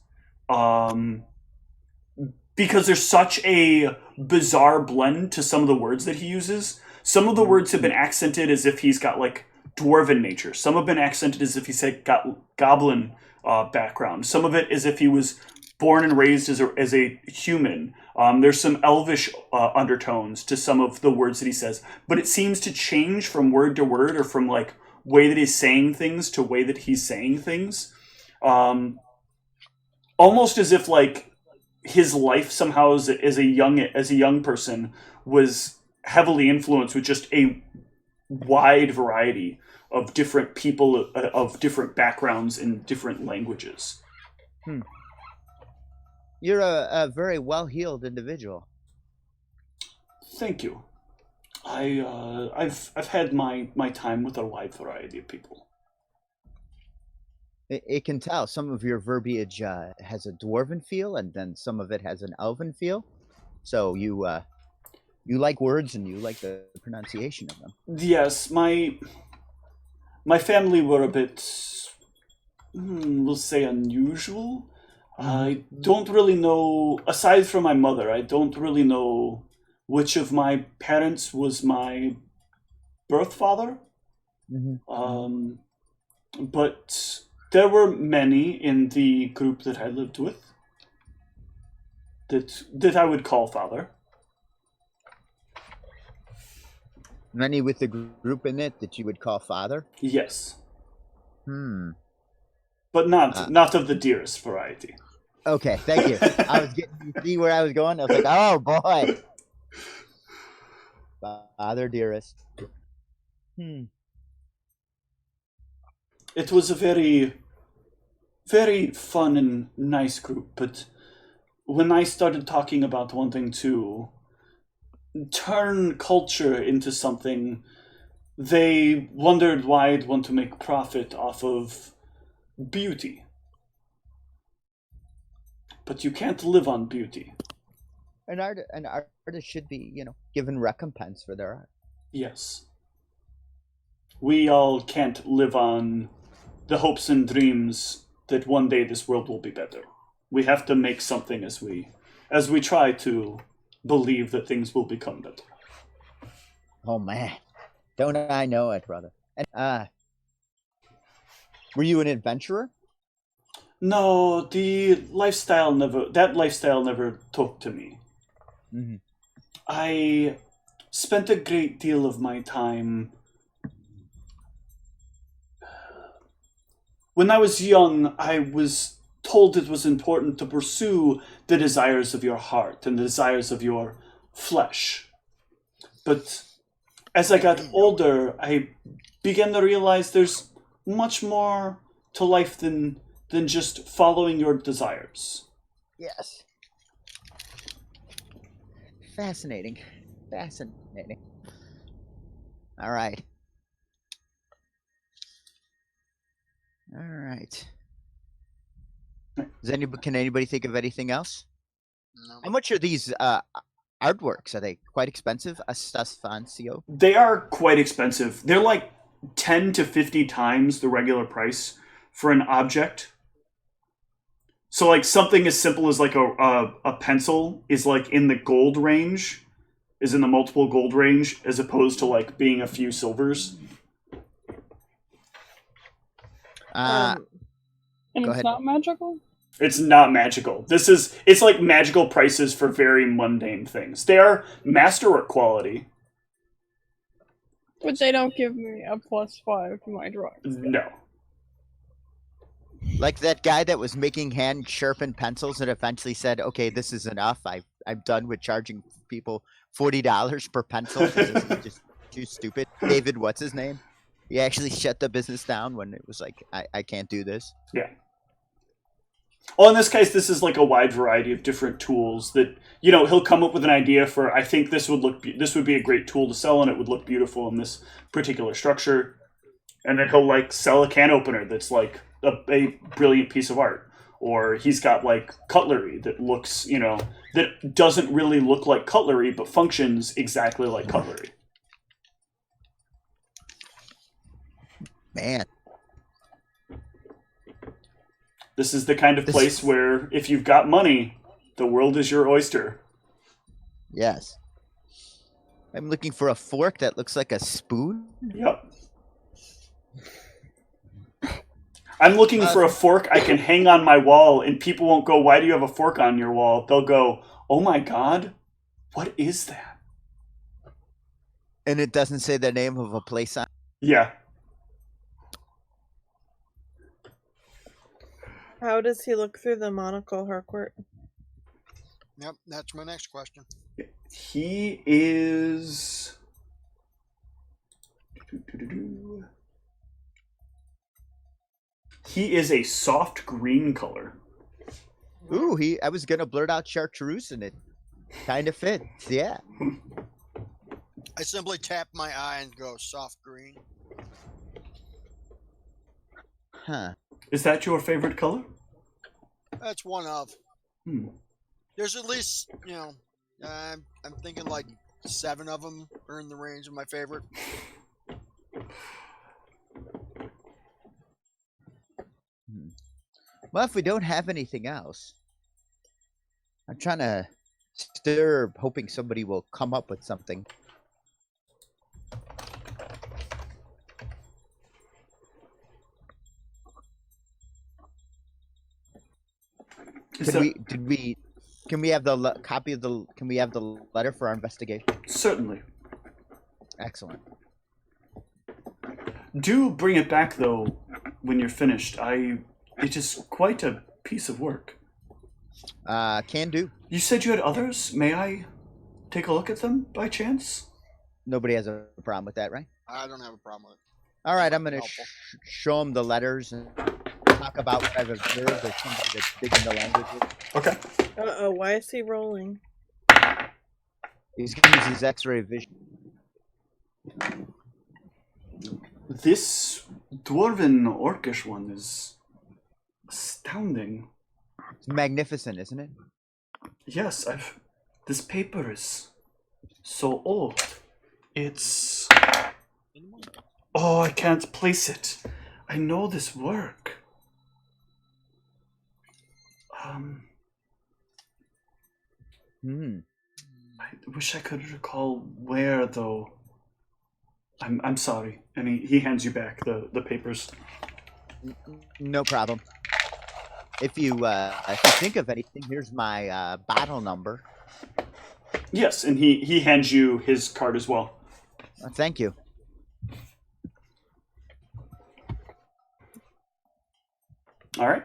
Because there's such a bizarre blend to some of the words that he uses. Some of the words have been accented as if he's got, like, dwarven nature. Some have been accented as if he's got goblin background. Some of it as if he was born and raised as a human. There's some elvish undertones to some of the words that he says. But it seems to change from word to word, or from, like, way that he's saying things to way that he's saying things. Almost as if, like, his life somehow as a young person was heavily influenced with just a wide variety of different people of different backgrounds and different languages. You're a very well-heeled individual. Thank you. I've had my time with a wide variety of people. It can tell. Some of your verbiage has a dwarven feel, and then some of it has an elven feel. So you like words, and you like the pronunciation of them. Yes, my family were a bit, we'll say, unusual. I don't really know, aside from my mother, I don't really know which of my parents was my birth father. But there were many in the group that I lived with that I would call father. Many with the group in it that you would call father? Yes. But not of the dearest variety. Okay, thank you. I was getting to see where I was going. I was like, oh boy. Father dearest. It was a very, very fun and nice group, but when I started talking about wanting to turn culture into something, they wondered why I'd want to make profit off of beauty. But you can't live on beauty. An artist should be, given recompense for their art. Yes. We all can't live on the hopes and dreams that one day this world will be better. We have to make something as we try to believe that things will become better. Oh man, don't I know it, brother? And were you an adventurer? No, that lifestyle never took to me. I spent a great deal of my time. When I was young, I was told it was important to pursue the desires of your heart and the desires of your flesh. But as I got older, I began to realize there's much more to life than just following your desires. Yes. Fascinating. Fascinating. All right. All right. Can anybody think of anything else? No. How much are these artworks? Are they quite expensive? Astafancio? They are quite expensive. They're like 10 to 50 times the regular price for an object. So like something as simple as like a pencil is like in the gold range, is in the multiple gold range, as opposed to like being a few silvers. And Go it's ahead. not magical? It's not magical. It's like magical prices for very mundane things. They are masterwork quality. But they don't give me a +5 to my drawings. No. Like that guy that was making hand sharpened pencils and eventually said, "Okay, this is enough. I'm done with charging people $40 per pencil. This is just too stupid." David, what's his name? He actually shut the business down when it was like, I can't do this. Yeah. Well, in this case, this is like a wide variety of different tools that, you know, he'll come up with an idea for, I think this would be a great tool to sell and it would look beautiful in this particular structure. And then he'll like sell a can opener that's like a brilliant piece of art. Or he's got like cutlery that looks, you know, that doesn't really look like cutlery, but functions exactly like cutlery. Man. This is the kind of place where if you've got money, the world is your oyster. Yes. I'm looking for a fork that looks like a spoon. Yep. I'm looking for a fork I can hang on my wall, and people won't go, "Why do you have a fork on your wall?" They'll go, "Oh my God, what is that?" And it doesn't say the name of a place on. Yeah. How does he look through the monocle, Harcourt? Yep, that's my next question. He is... He is a soft green color. Ooh, I was gonna blurt out chartreuse and it kind of fits. Yeah. I simply tap my eye and go soft green. Huh. Is that your favorite color? That's one of. There's at least, you know, I'm thinking like 7 of them are in the range of my favorite. Well, if we don't have anything else, I'm trying to stir, hoping somebody will come up with something. Can we have the copy of the? Can we have the letter for our investigation? Certainly. Excellent. Do bring it back though when you're finished. It is quite a piece of work. Can do. You said you had others. May I take a look at them by chance? Nobody has a problem with that, right? I don't have a problem with it. All right, I'm going to show them the letters and talk about what I've observed as somebody that's big in the languages. Okay. Uh-oh, why is he rolling? He's going to use his X-ray vision. This dwarven orcish one is astounding. It's magnificent, isn't it? Yes, this paper is so old. It's... Oh, I can't place it. I know this work. I wish I could recall where, though. I'm sorry. And he hands you back the papers. No problem. If you think of anything, here's my bottle number. Yes, and he hands you his card as well. Thank you. All right.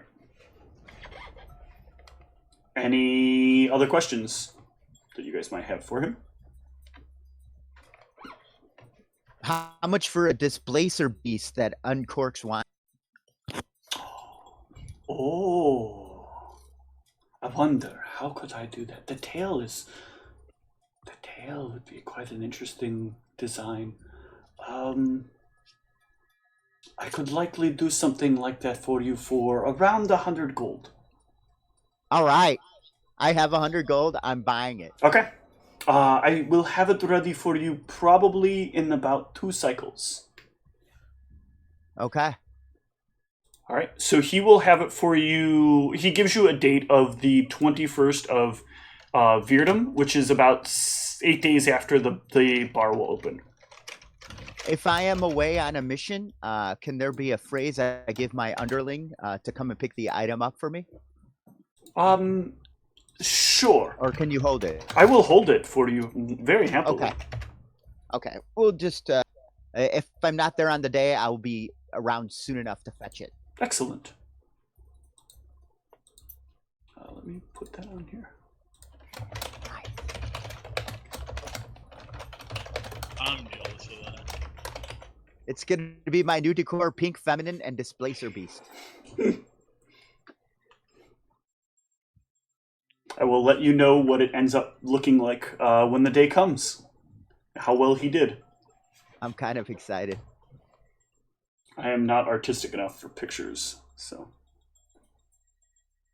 Any other questions that you guys might have for him? How much for a displacer beast that uncorks wine? Oh, I wonder, how could I do that? The Tail would be quite an interesting design. I could likely do something like that for you for around 100 gold. All right. I have 100 gold. I'm buying it. Okay. I will have it ready for you probably in about 2 cycles. Okay. All right. So he will have it for you. He gives you a date of the 21st of Virdum, which is about 8 days after the bar will open. If I am away on a mission, can there be a phrase I give my underling to come and pick the item up for me? Sure. Or can you hold it? I will hold it for you very happily. Okay. Okay. We'll just, if I'm not there on the day, I'll be around soon enough to fetch it. Excellent. Let me put that on here. I'm jealous of that. It's going to be my new decor, pink, feminine, and displacer beast. I will let you know what it ends up looking like when the day comes. How well he did. I'm kind of excited. I am not artistic enough for pictures, so.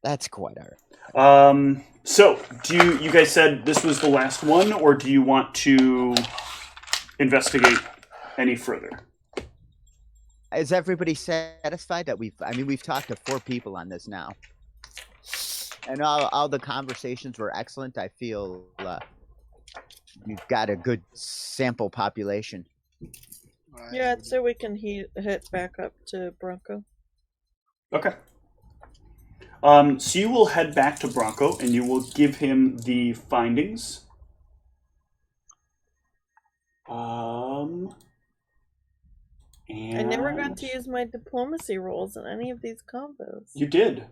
That's quite all right. So, you guys said this was the last one, or do you want to investigate any further? Is everybody satisfied that we've talked to 4 people on this now? And all the conversations were excellent. I feel we've got a good sample population. Yeah, so we can hit back up to Bronco. Okay. So you will head back to Bronco, and you will give him the findings. And I never got to use my diplomacy rolls in any of these combos. You did.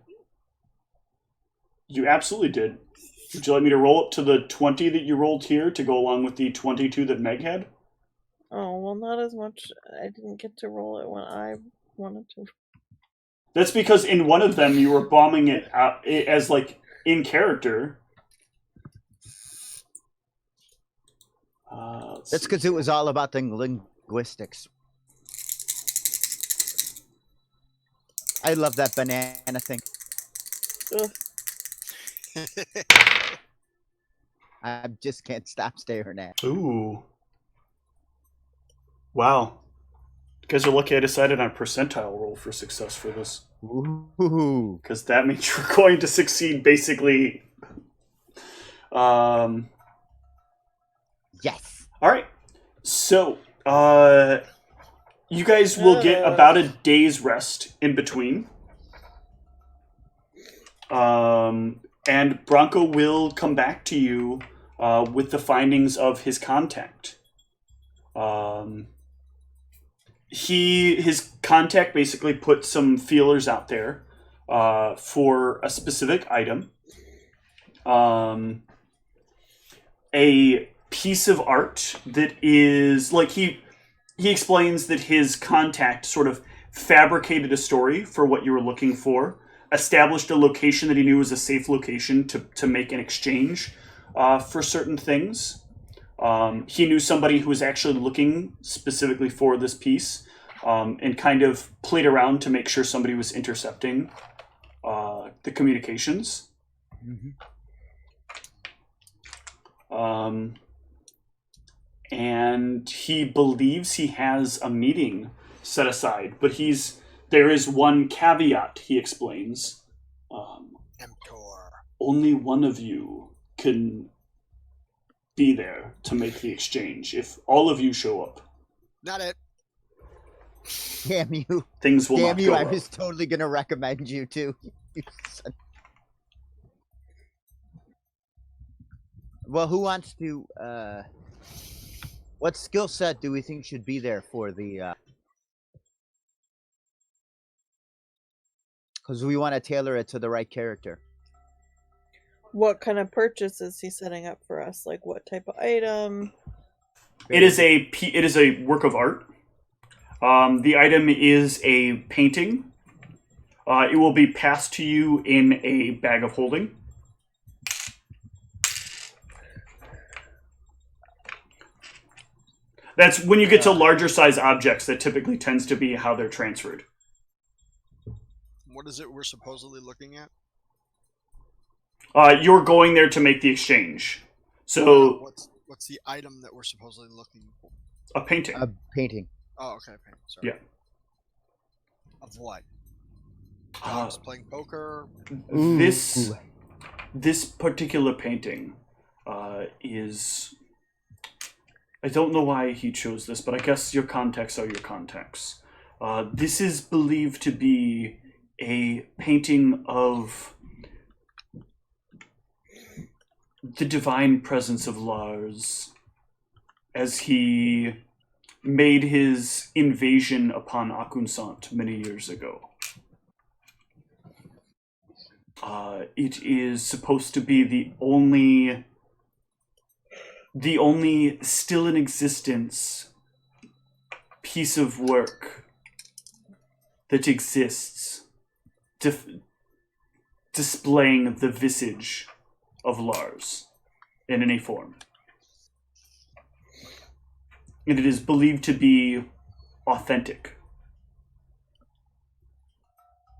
You absolutely did. Would you like me to roll up to the 20 that you rolled here to go along with the 22 that Meg had? Oh, well, not as much. I didn't get to roll it when I wanted to. That's because in one of them you were bombing it out as, like, in character. That's because it was all about the linguistics. I love that banana thing. Ugh. I just can't stop staring at it. Ooh. Wow. You guys are lucky I decided on percentile roll for success for this. Ooh. Because that means you're going to succeed basically. Yes. Alright. So, you guys will get about a day's rest in between. And Bronco will come back to you with the findings of his contact. His contact basically put some feelers out there for a specific item. A piece of art that is like he explains that his contact sort of fabricated a story for what you were looking for, established a location that he knew was a safe location to make an exchange for certain things. He knew somebody who was actually looking specifically for this piece, and kind of played around to make sure somebody was intercepting the communications. Mm-hmm. And he believes he has a meeting set aside, but there is one caveat, he explains. Only one of you can be there to make the exchange. If all of you show up, not it. Damn you! Things will not Damn you! go I well. was totally gonna recommend you too. Well, who wants to? What skill set do we think should be there for the? Because we want to tailor it to the right character. What kind of purchase is he setting up for us? Like what type of item? It is a work of art. The item is a painting. It will be passed to you in a bag of holding. That's when you get to larger size objects, that typically tends to be how they're transferred. What is it we're supposedly looking at? You're going there to make the exchange. So what's the item that we're supposedly looking for? A painting. A painting. Oh, okay, painting. Sorry. Yeah. Of what? Dogs playing poker. This particular painting is. I don't know why he chose this, but I guess your contexts are your contexts. This is believed to be a painting of the divine presence of Lars as he made his invasion upon Akunsaunt many years ago. It is supposed to be the only still in existence piece of work that exists displaying the visage of Lars in any form. And it is believed to be authentic.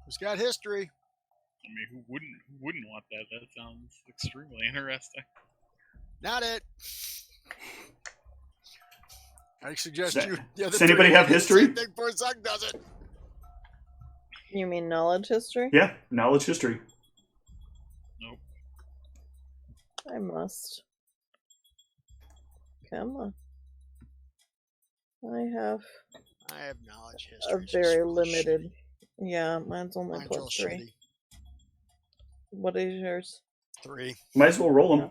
It's got history. I mean, who wouldn't want that? That sounds extremely interesting. Not it. I suggest you. Does anybody have history? Borzug does it. You mean knowledge history? Yeah, knowledge history. Nope. I must. Come on. I have knowledge a history. very limited. Yeah, mine's only Mine's all plus 3. shitty. What is yours? 3. Might as well roll them.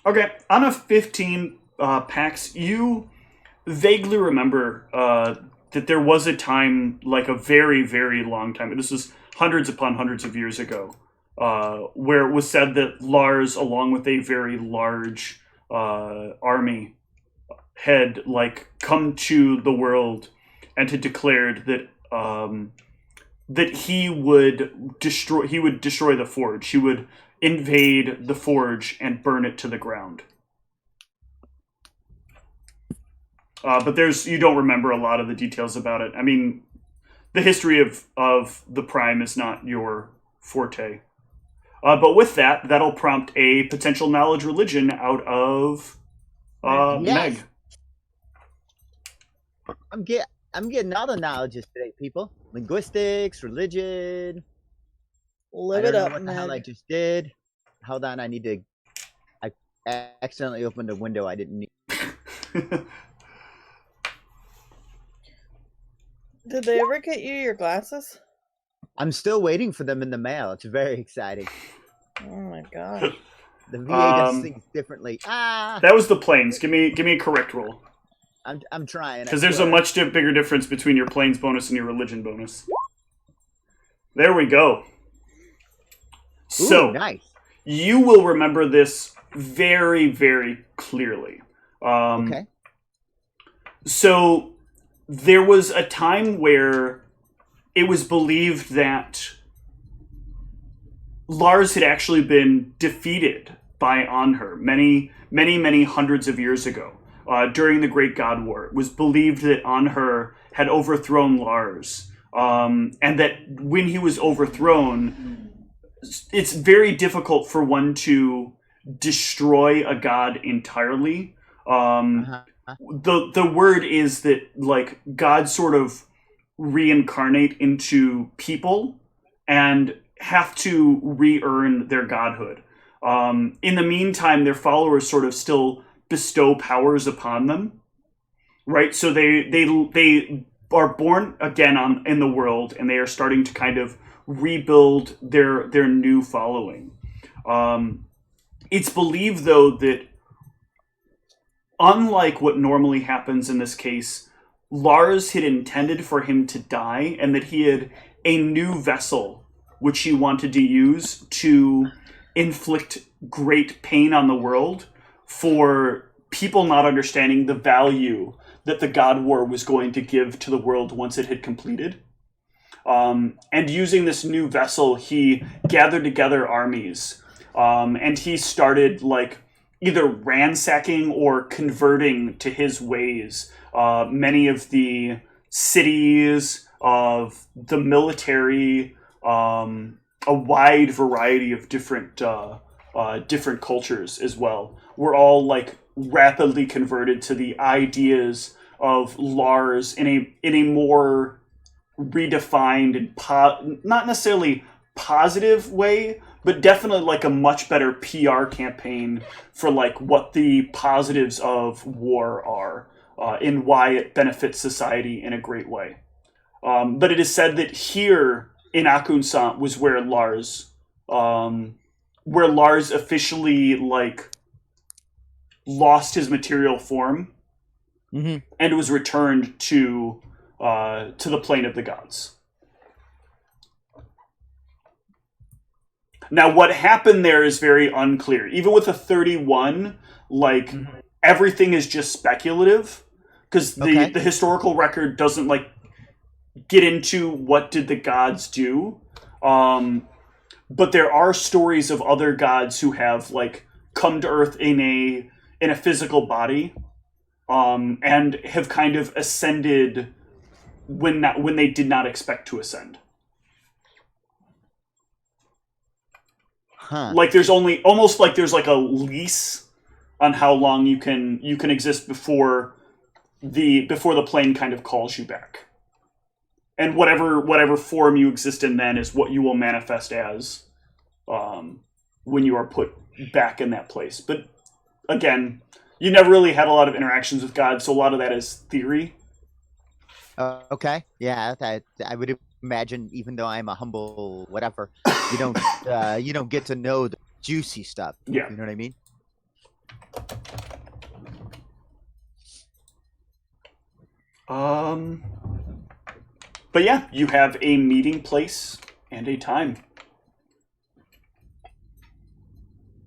Okay, on a 15 PAX, you vaguely remember that there was a time, like a very, very long time, this was hundreds upon hundreds of years ago, where it was said that Lars, along with a very large army, had come to the world and had declared that that he would destroy the forge. He would invade the forge and burn it to the ground. But you don't remember a lot of the details about it. I mean, the history of the Prime is not your forte. But with that, that'll prompt a potential knowledge religion out of Meg. I'm getting all the knowledges today, people. Linguistics, religion. Live it up, what the Meg. hell I just did. Hold on, I accidentally opened a window I didn't need. Did they ever get you your glasses? I'm still waiting for them in the mail. It's very exciting. Oh my gosh. The VA does things differently. That was the planes. Give me a correct roll. I'm trying. Because there's a much bigger difference between your planes bonus and your religion bonus. There we go. Ooh, So, nice. You will remember this very, very clearly. Okay. So, there was a time where it was believed that Lars had actually been defeated by Anhur many, many, many hundreds of years ago. During the Great God War, it was believed that Anhur had overthrown Lars, and that when he was overthrown, it's very difficult for one to destroy a god entirely. The word is that gods sort of reincarnate into people and have to re-earn their godhood. In the meantime, their followers sort of still bestow powers upon them, right? So they are born again in the world, and they are starting to kind of rebuild their new following. It's believed, though, that unlike what normally happens in this case, Lars had intended for him to die, and that he had a new vessel which he wanted to use to inflict great pain on the world for people not understanding the value that the God War was going to give to the world once it had completed. And using this new vessel, he gathered together armies, and he started like either ransacking or converting to his ways many of the cities of the military, a wide variety of different cultures as well. Were all like rapidly converted to the ideas of Lars in a more redefined and not necessarily positive way, but definitely like a much better PR campaign for like what the positives of war are and why it benefits society in a great way. But it is said that here in Akunsaunt was where Lars officially like lost his material form and was returned to the plane of the gods. Now, what happened there is very unclear. Even with a 31, like everything is just speculative because the historical record doesn't like get into what did the gods do. But there are stories of other gods who have like come to Earth in a physical body, and have kind of ascended when they did not expect to ascend. Like there's almost like there's like a lease on how long you can exist before the plane kind of calls you back. And whatever form you exist in then is what you will manifest as when you are put back in that place. But again, you never really had a lot of interactions with God, so a lot of that is theory. Okay. Yeah, I would imagine, even though I'm a humble whatever, you don't get to know the juicy stuff. Yeah. You know what I mean? But yeah, you have a meeting place and a time.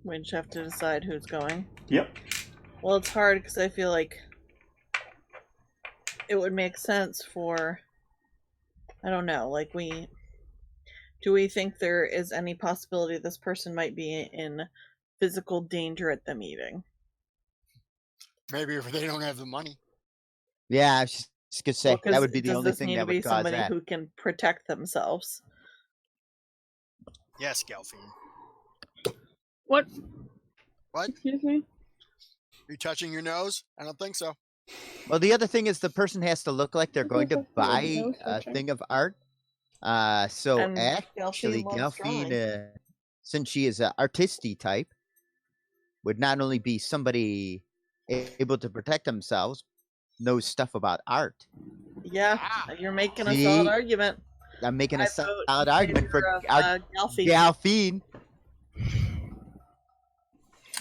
We just have to decide who's going. Yep. Well, it's hard because I feel like it would make sense for, I don't know, like do we think there is any possibility this person might be in physical danger at the meeting? Maybe if they don't have the money. Yeah, I was just gonna say that would be the only thing that would cause somebody that. who can protect themselves. Yes, Gelfine. What? What? Excuse me? Are you touching your nose? I don't think so. Well, the other thing is the person has to look like they're going to buy a thing of art. So And actually, Gelfine loves drawing. Gelfine, since she is an artisty type, would not only be somebody able to protect themselves, knows stuff about art. Yeah, you're making a solid argument. I'm making a I solid vote in argument for favor of, Gelfine. Gelfine.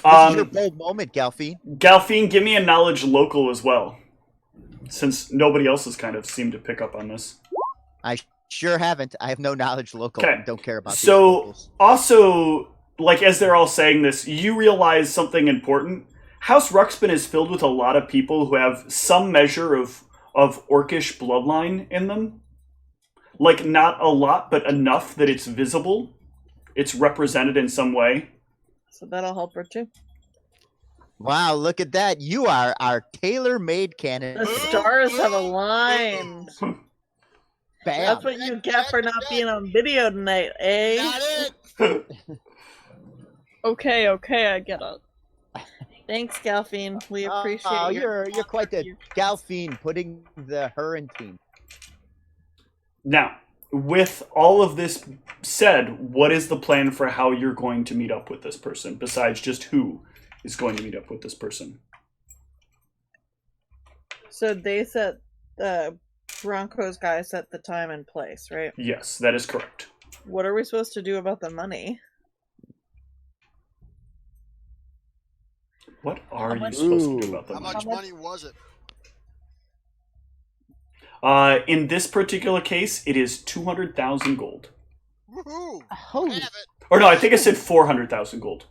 This is your bold moment, Gelfine. Gelfine, give me a knowledge local as well, since nobody else has kind of seemed to pick up on this. I sure haven't. I have no knowledge local. Okay. Don't care about these So, locals. also, like as they're all saying this, you realize something important. House Ruxpin is filled with a lot of people who have some measure of orcish bloodline in them. Like, not a lot, but enough that it's visible. It's represented in some way. So that'll help her too. Wow, look at that. You are our tailor-made candidate. The stars have aligned. Bam. That's what you get for not being on video tonight, eh? Not it! Okay, I get it. Thanks, Gelfine. We appreciate you're quite the Gelfine putting her in team. Now, with all of this said, what is the plan for how you're going to meet up with this person, besides just who is going to meet up with this person? So they set the Broncos guy set the time and place, right? Yes, that is correct. What are we supposed to do about the money? What are you supposed to do about the How money? much money was it? In this particular case, it is 200,000 gold. Woohoo! Holy. Have it. Or no, I think I said 400,000 gold.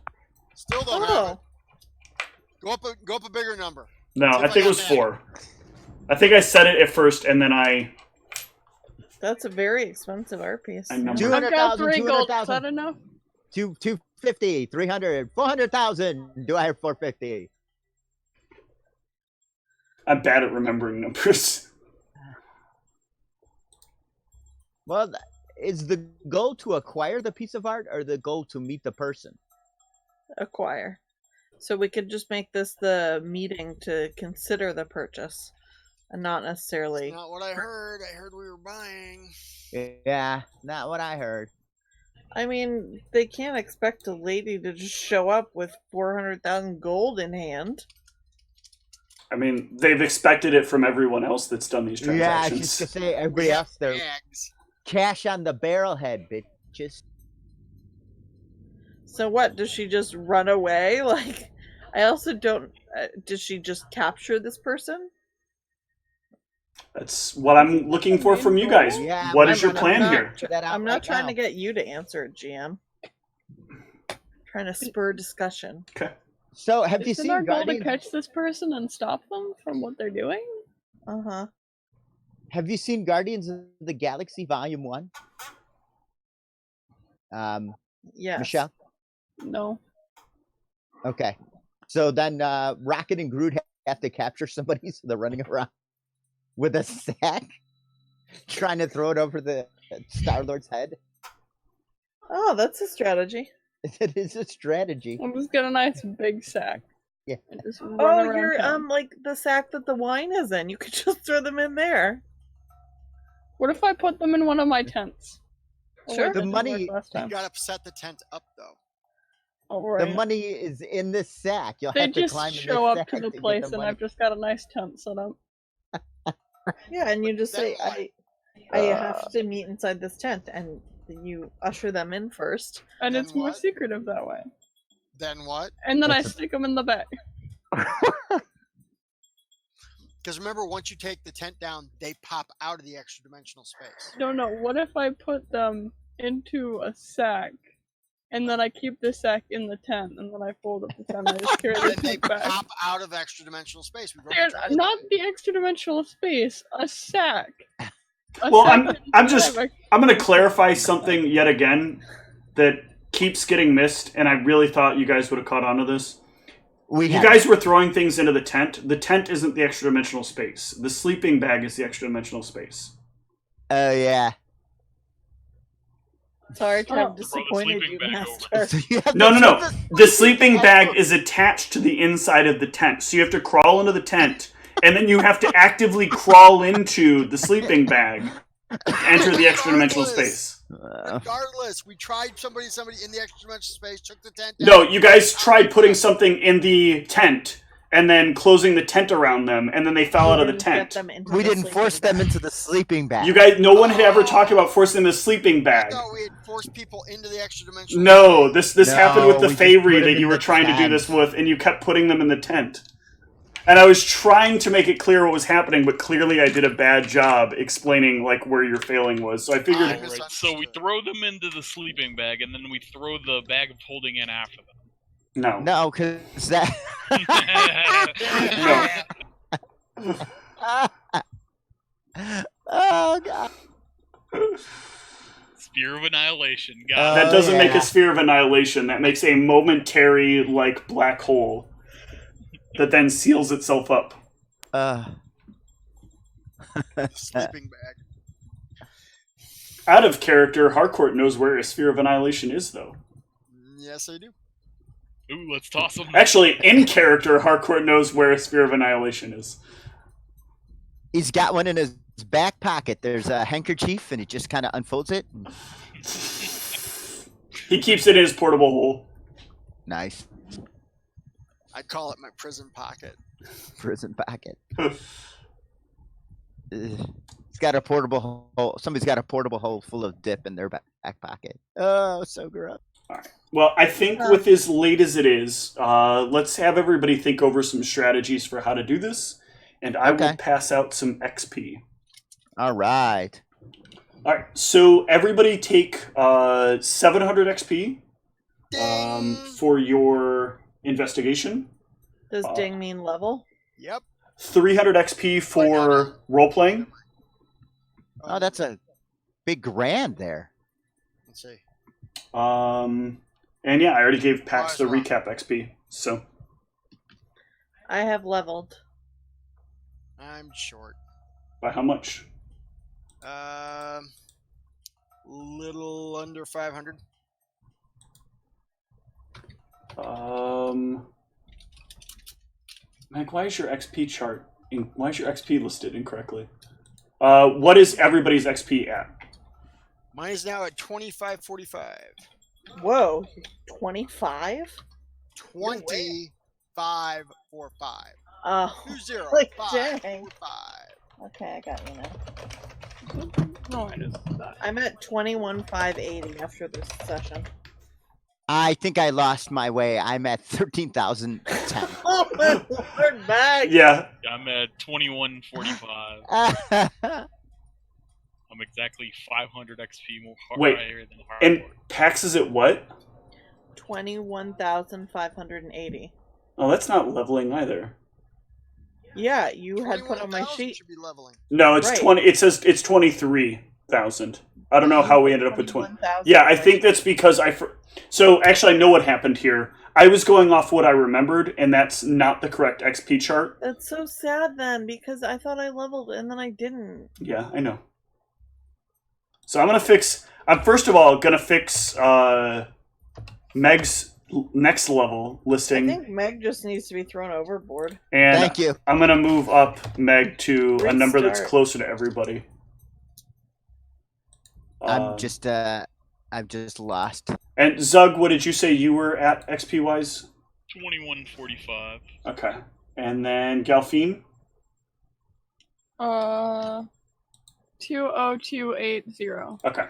Still don't have it. Go up a bigger number. No, See if I think it was got that. 4. I think I said it at first, and then I That's a very expensive art piece. I know. I've got 3 gold. 200,000. Is that enough? 250, 300, 400,000. Do I have 450? I'm bad at remembering numbers. Well, is the goal to acquire the piece of art or the goal to meet the person? Acquire. So we could just make this the meeting to consider the purchase and not necessarily. That's not what I heard. I heard we were buying. Yeah, not what I heard. I mean, they can't expect a lady to just show up with 400,000 gold in hand. I mean, they've expected it from everyone else that's done these transactions. Yeah, I was just gonna say everybody else there. Bags. Cash on the barrelhead, bitches. So what? Does she just run away? Like, I also don't. Does she just capture this person? That's what I'm looking for from you guys. Yeah, What is your plan here? I'm not trying to get you to answer it, GM. Trying to spur discussion. Okay. So, have you Isn't seen our goal to Guardians? catch this person and stop them from what they're doing? Uh-huh. Have you seen Guardians of the Galaxy Volume 1? Yes. Michelle? No. Okay. So then Rocket and Groot have to capture somebody, so they're running around with a sack, trying to throw it over the Star-Lord's head. Oh, that's a strategy. It is a strategy. I'll just get a nice big sack. Yeah. And just run Oh, around you're town. like the sack that the wine is in. You could just throw them in there. What if I put them in one of my tents? Oh, Sure. wait, The that didn't money- work last You time. gotta set the tent up though. Oh, right. The money is in this sack. You'll They have to just climb in show this up to sack the get place, and money. I've just got a nice tent set up. Yeah, and you just Then say, what? I have to meet inside this tent, and you usher them in first. And Then it's more what? secretive that way. Then what? And then I What's a- stick them in the bag. Because remember, once you take the tent down, they pop out of the extra dimensional space. No, what if I put them into a sack, and then I keep the sack in the tent, and then I fold up the tent and I just carry the Then they tent back? pop out of extra dimensional space. We've already There's tried that. not the extra dimensional space, a sack. Well, sack I'm is just- whatever. I'm going to clarify something yet again that keeps getting missed, and I really thought you guys would have caught on to this. We You have guys were throwing things into the tent. The tent isn't the extra dimensional space. The sleeping bag is the extra dimensional space. Oh, yeah. Sorry to Oh. have Throw the disappointed sleeping you, bag Master. So you have to No. throw The sleeping bag is attached to the inside of the tent. So you have to crawl into the tent, and then you have to actively crawl into the sleeping bag to enter the extra dimensional space. Regardless, we tried somebody in the extra dimensional space, took the tent down. No, you guys tried putting something in the tent and then closing the tent around them, and then they fell out of the Didn't get tent. them into We the didn't sleeping force them bag. into the sleeping bag. You guys, no one had ever talked about forcing them in the sleeping I bag. thought we had forced people into the extra dimensional No, space. this No, happened with the we just Feyre put 'em that in you were the trying to do tent. this with, and you kept putting them in the tent. And I was trying to make it clear what was happening, but clearly I did a bad job explaining like where your failing was. So I figured, I Alright, so we throw them into the sleeping bag, and then we throw the bag of holding in after them. no. No, because that. Oh, God. Sphere of Annihilation. Uh, Got That doesn't make yeah. a sphere of annihilation. That makes a momentary, like, black hole that then seals itself up. Sleeping bag. Out of character, Harcourt knows where a sphere of annihilation is, though. Yes, I do. Ooh, let's toss them. Actually, in character, Harcourt knows where a sphere of annihilation is. He's got one in his back pocket. There's a handkerchief, and he just kind of unfolds it. He keeps it in his portable hole. Nice. I call it my prison pocket. Prison pocket. It's got a portable hole. Somebody's got a portable hole full of dip in their back pocket. Oh, so gross. Well, I think with as late as it is, let's have everybody think over some strategies for how to do this, and I will pass out some XP. All right. All right, so everybody take 700 XP for your investigation. Does ding mean level? Yep. 300 XP for role playing. Oh, that's a big grand there. Let's see. And yeah, I already gave Pax the recap XP. So I have leveled. I'm short. By how much? Little under 500. Meg, why is your XP chart? Why is your XP listed incorrectly? What is everybody's XP at? Mine is now at 2545. Whoa, 25? 2545. Oh, 20 like, 5 dang. 4 5. Okay, I got you now. No, I just I'm at 21,580 after this session. I think I lost my way. I'm at 13,010. Oh my lord, Mag! Yeah. I'm at 2145. I'm exactly 500 XP more Wait, higher than and hardcore. Pax is at what? 21,580. Oh, that's not leveling either. Yeah, you had put on my 21,000 sheet. should be leveling. No, it's Right. 20. It says it's 23,000. I don't know how we ended up with 20. 21,000. Yeah, I think that's because So actually, I know what happened here. I was going off what I remembered, and that's not the correct XP chart. That's so sad then, because I thought I leveled and then I didn't. Yeah, I know. So I'm gonna fix. I'm first of all gonna fix Meg's next level I listing, think Meg just needs to be thrown overboard. and Thank you. I'm gonna move up Meg to a number that's Restart. closer to everybody. I'm just lost. And Zug, what did you say you were at XP wise? 2145. Okay, and then Galfine. 20280. Okay,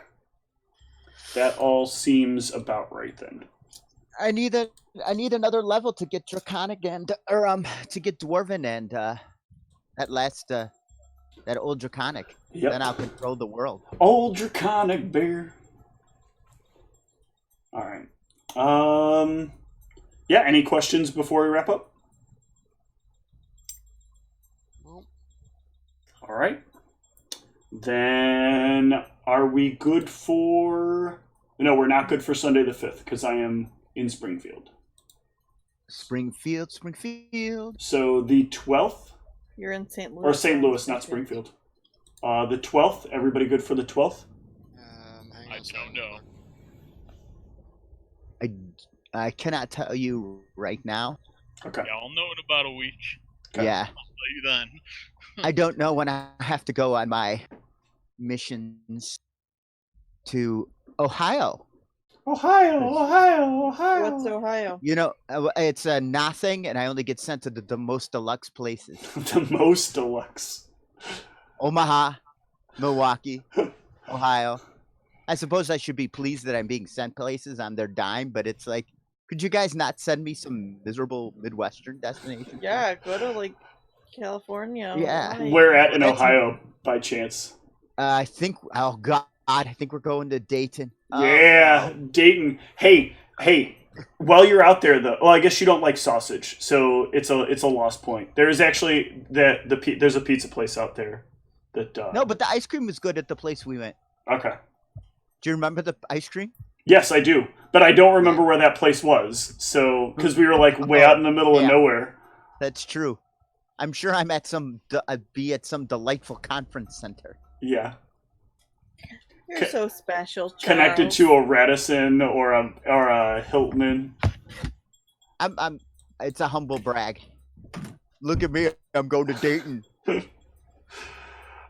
that all seems about right then. I need another level to get Draconic and to get Dwarven and that old Draconic. Yep. Then I'll control the world. Old Draconic bear. All right. Yeah. Any questions before we wrap up? Well, All right. Then are we good for? No, we're not good for Sunday the 5th because I am in Springfield. Springfield. So the 12th You're in St. Louis. or St. Louis, not Springfield. The 12th. Everybody good for the 12th? hang I on a don't second. know. I cannot tell you right now. Okay. Yeah, I'll know in about a week. Okay. Yeah, I'll tell you then. I don't know when I have to go on my missions to Ohio. Ohio. What's Ohio? You know, it's nothing, and I only get sent to the most deluxe places: The most deluxe. Omaha, Milwaukee, Ohio. I suppose I should be pleased that I'm being sent places on their dime, but it's like, could you guys not send me some miserable Midwestern destination? Yeah, go to like California. Yeah. Hawaii. Where at in That's- Ohio, by chance? I think. Oh God, I think we're going to Dayton. Yeah, Dayton. Hey. While you're out there, though, well, I guess you don't like sausage, so it's a lost point. There is actually there's a pizza place out there that. No, but the ice cream was good at the place we went. Okay. Do you remember the ice cream? Yes, I do, but I don't remember where that place was. So because we were like way out in the middle of Yeah. nowhere. That's true. I'm sure I'm at I'd be at some delightful conference center. Yeah. You're so special, Charles. Connected to a Radisson or a Hilton Inn. I'm. It's a humble brag. Look at me. I'm going to Dayton.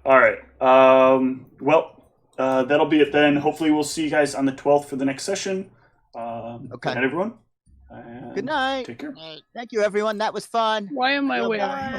All right. Well, that'll be it then. Hopefully, we'll see you guys on the 12th for the next session. Okay. Good night, everyone. And Good night. Take care. All right. Thank you, everyone. That was fun. Why am I way Bye. off?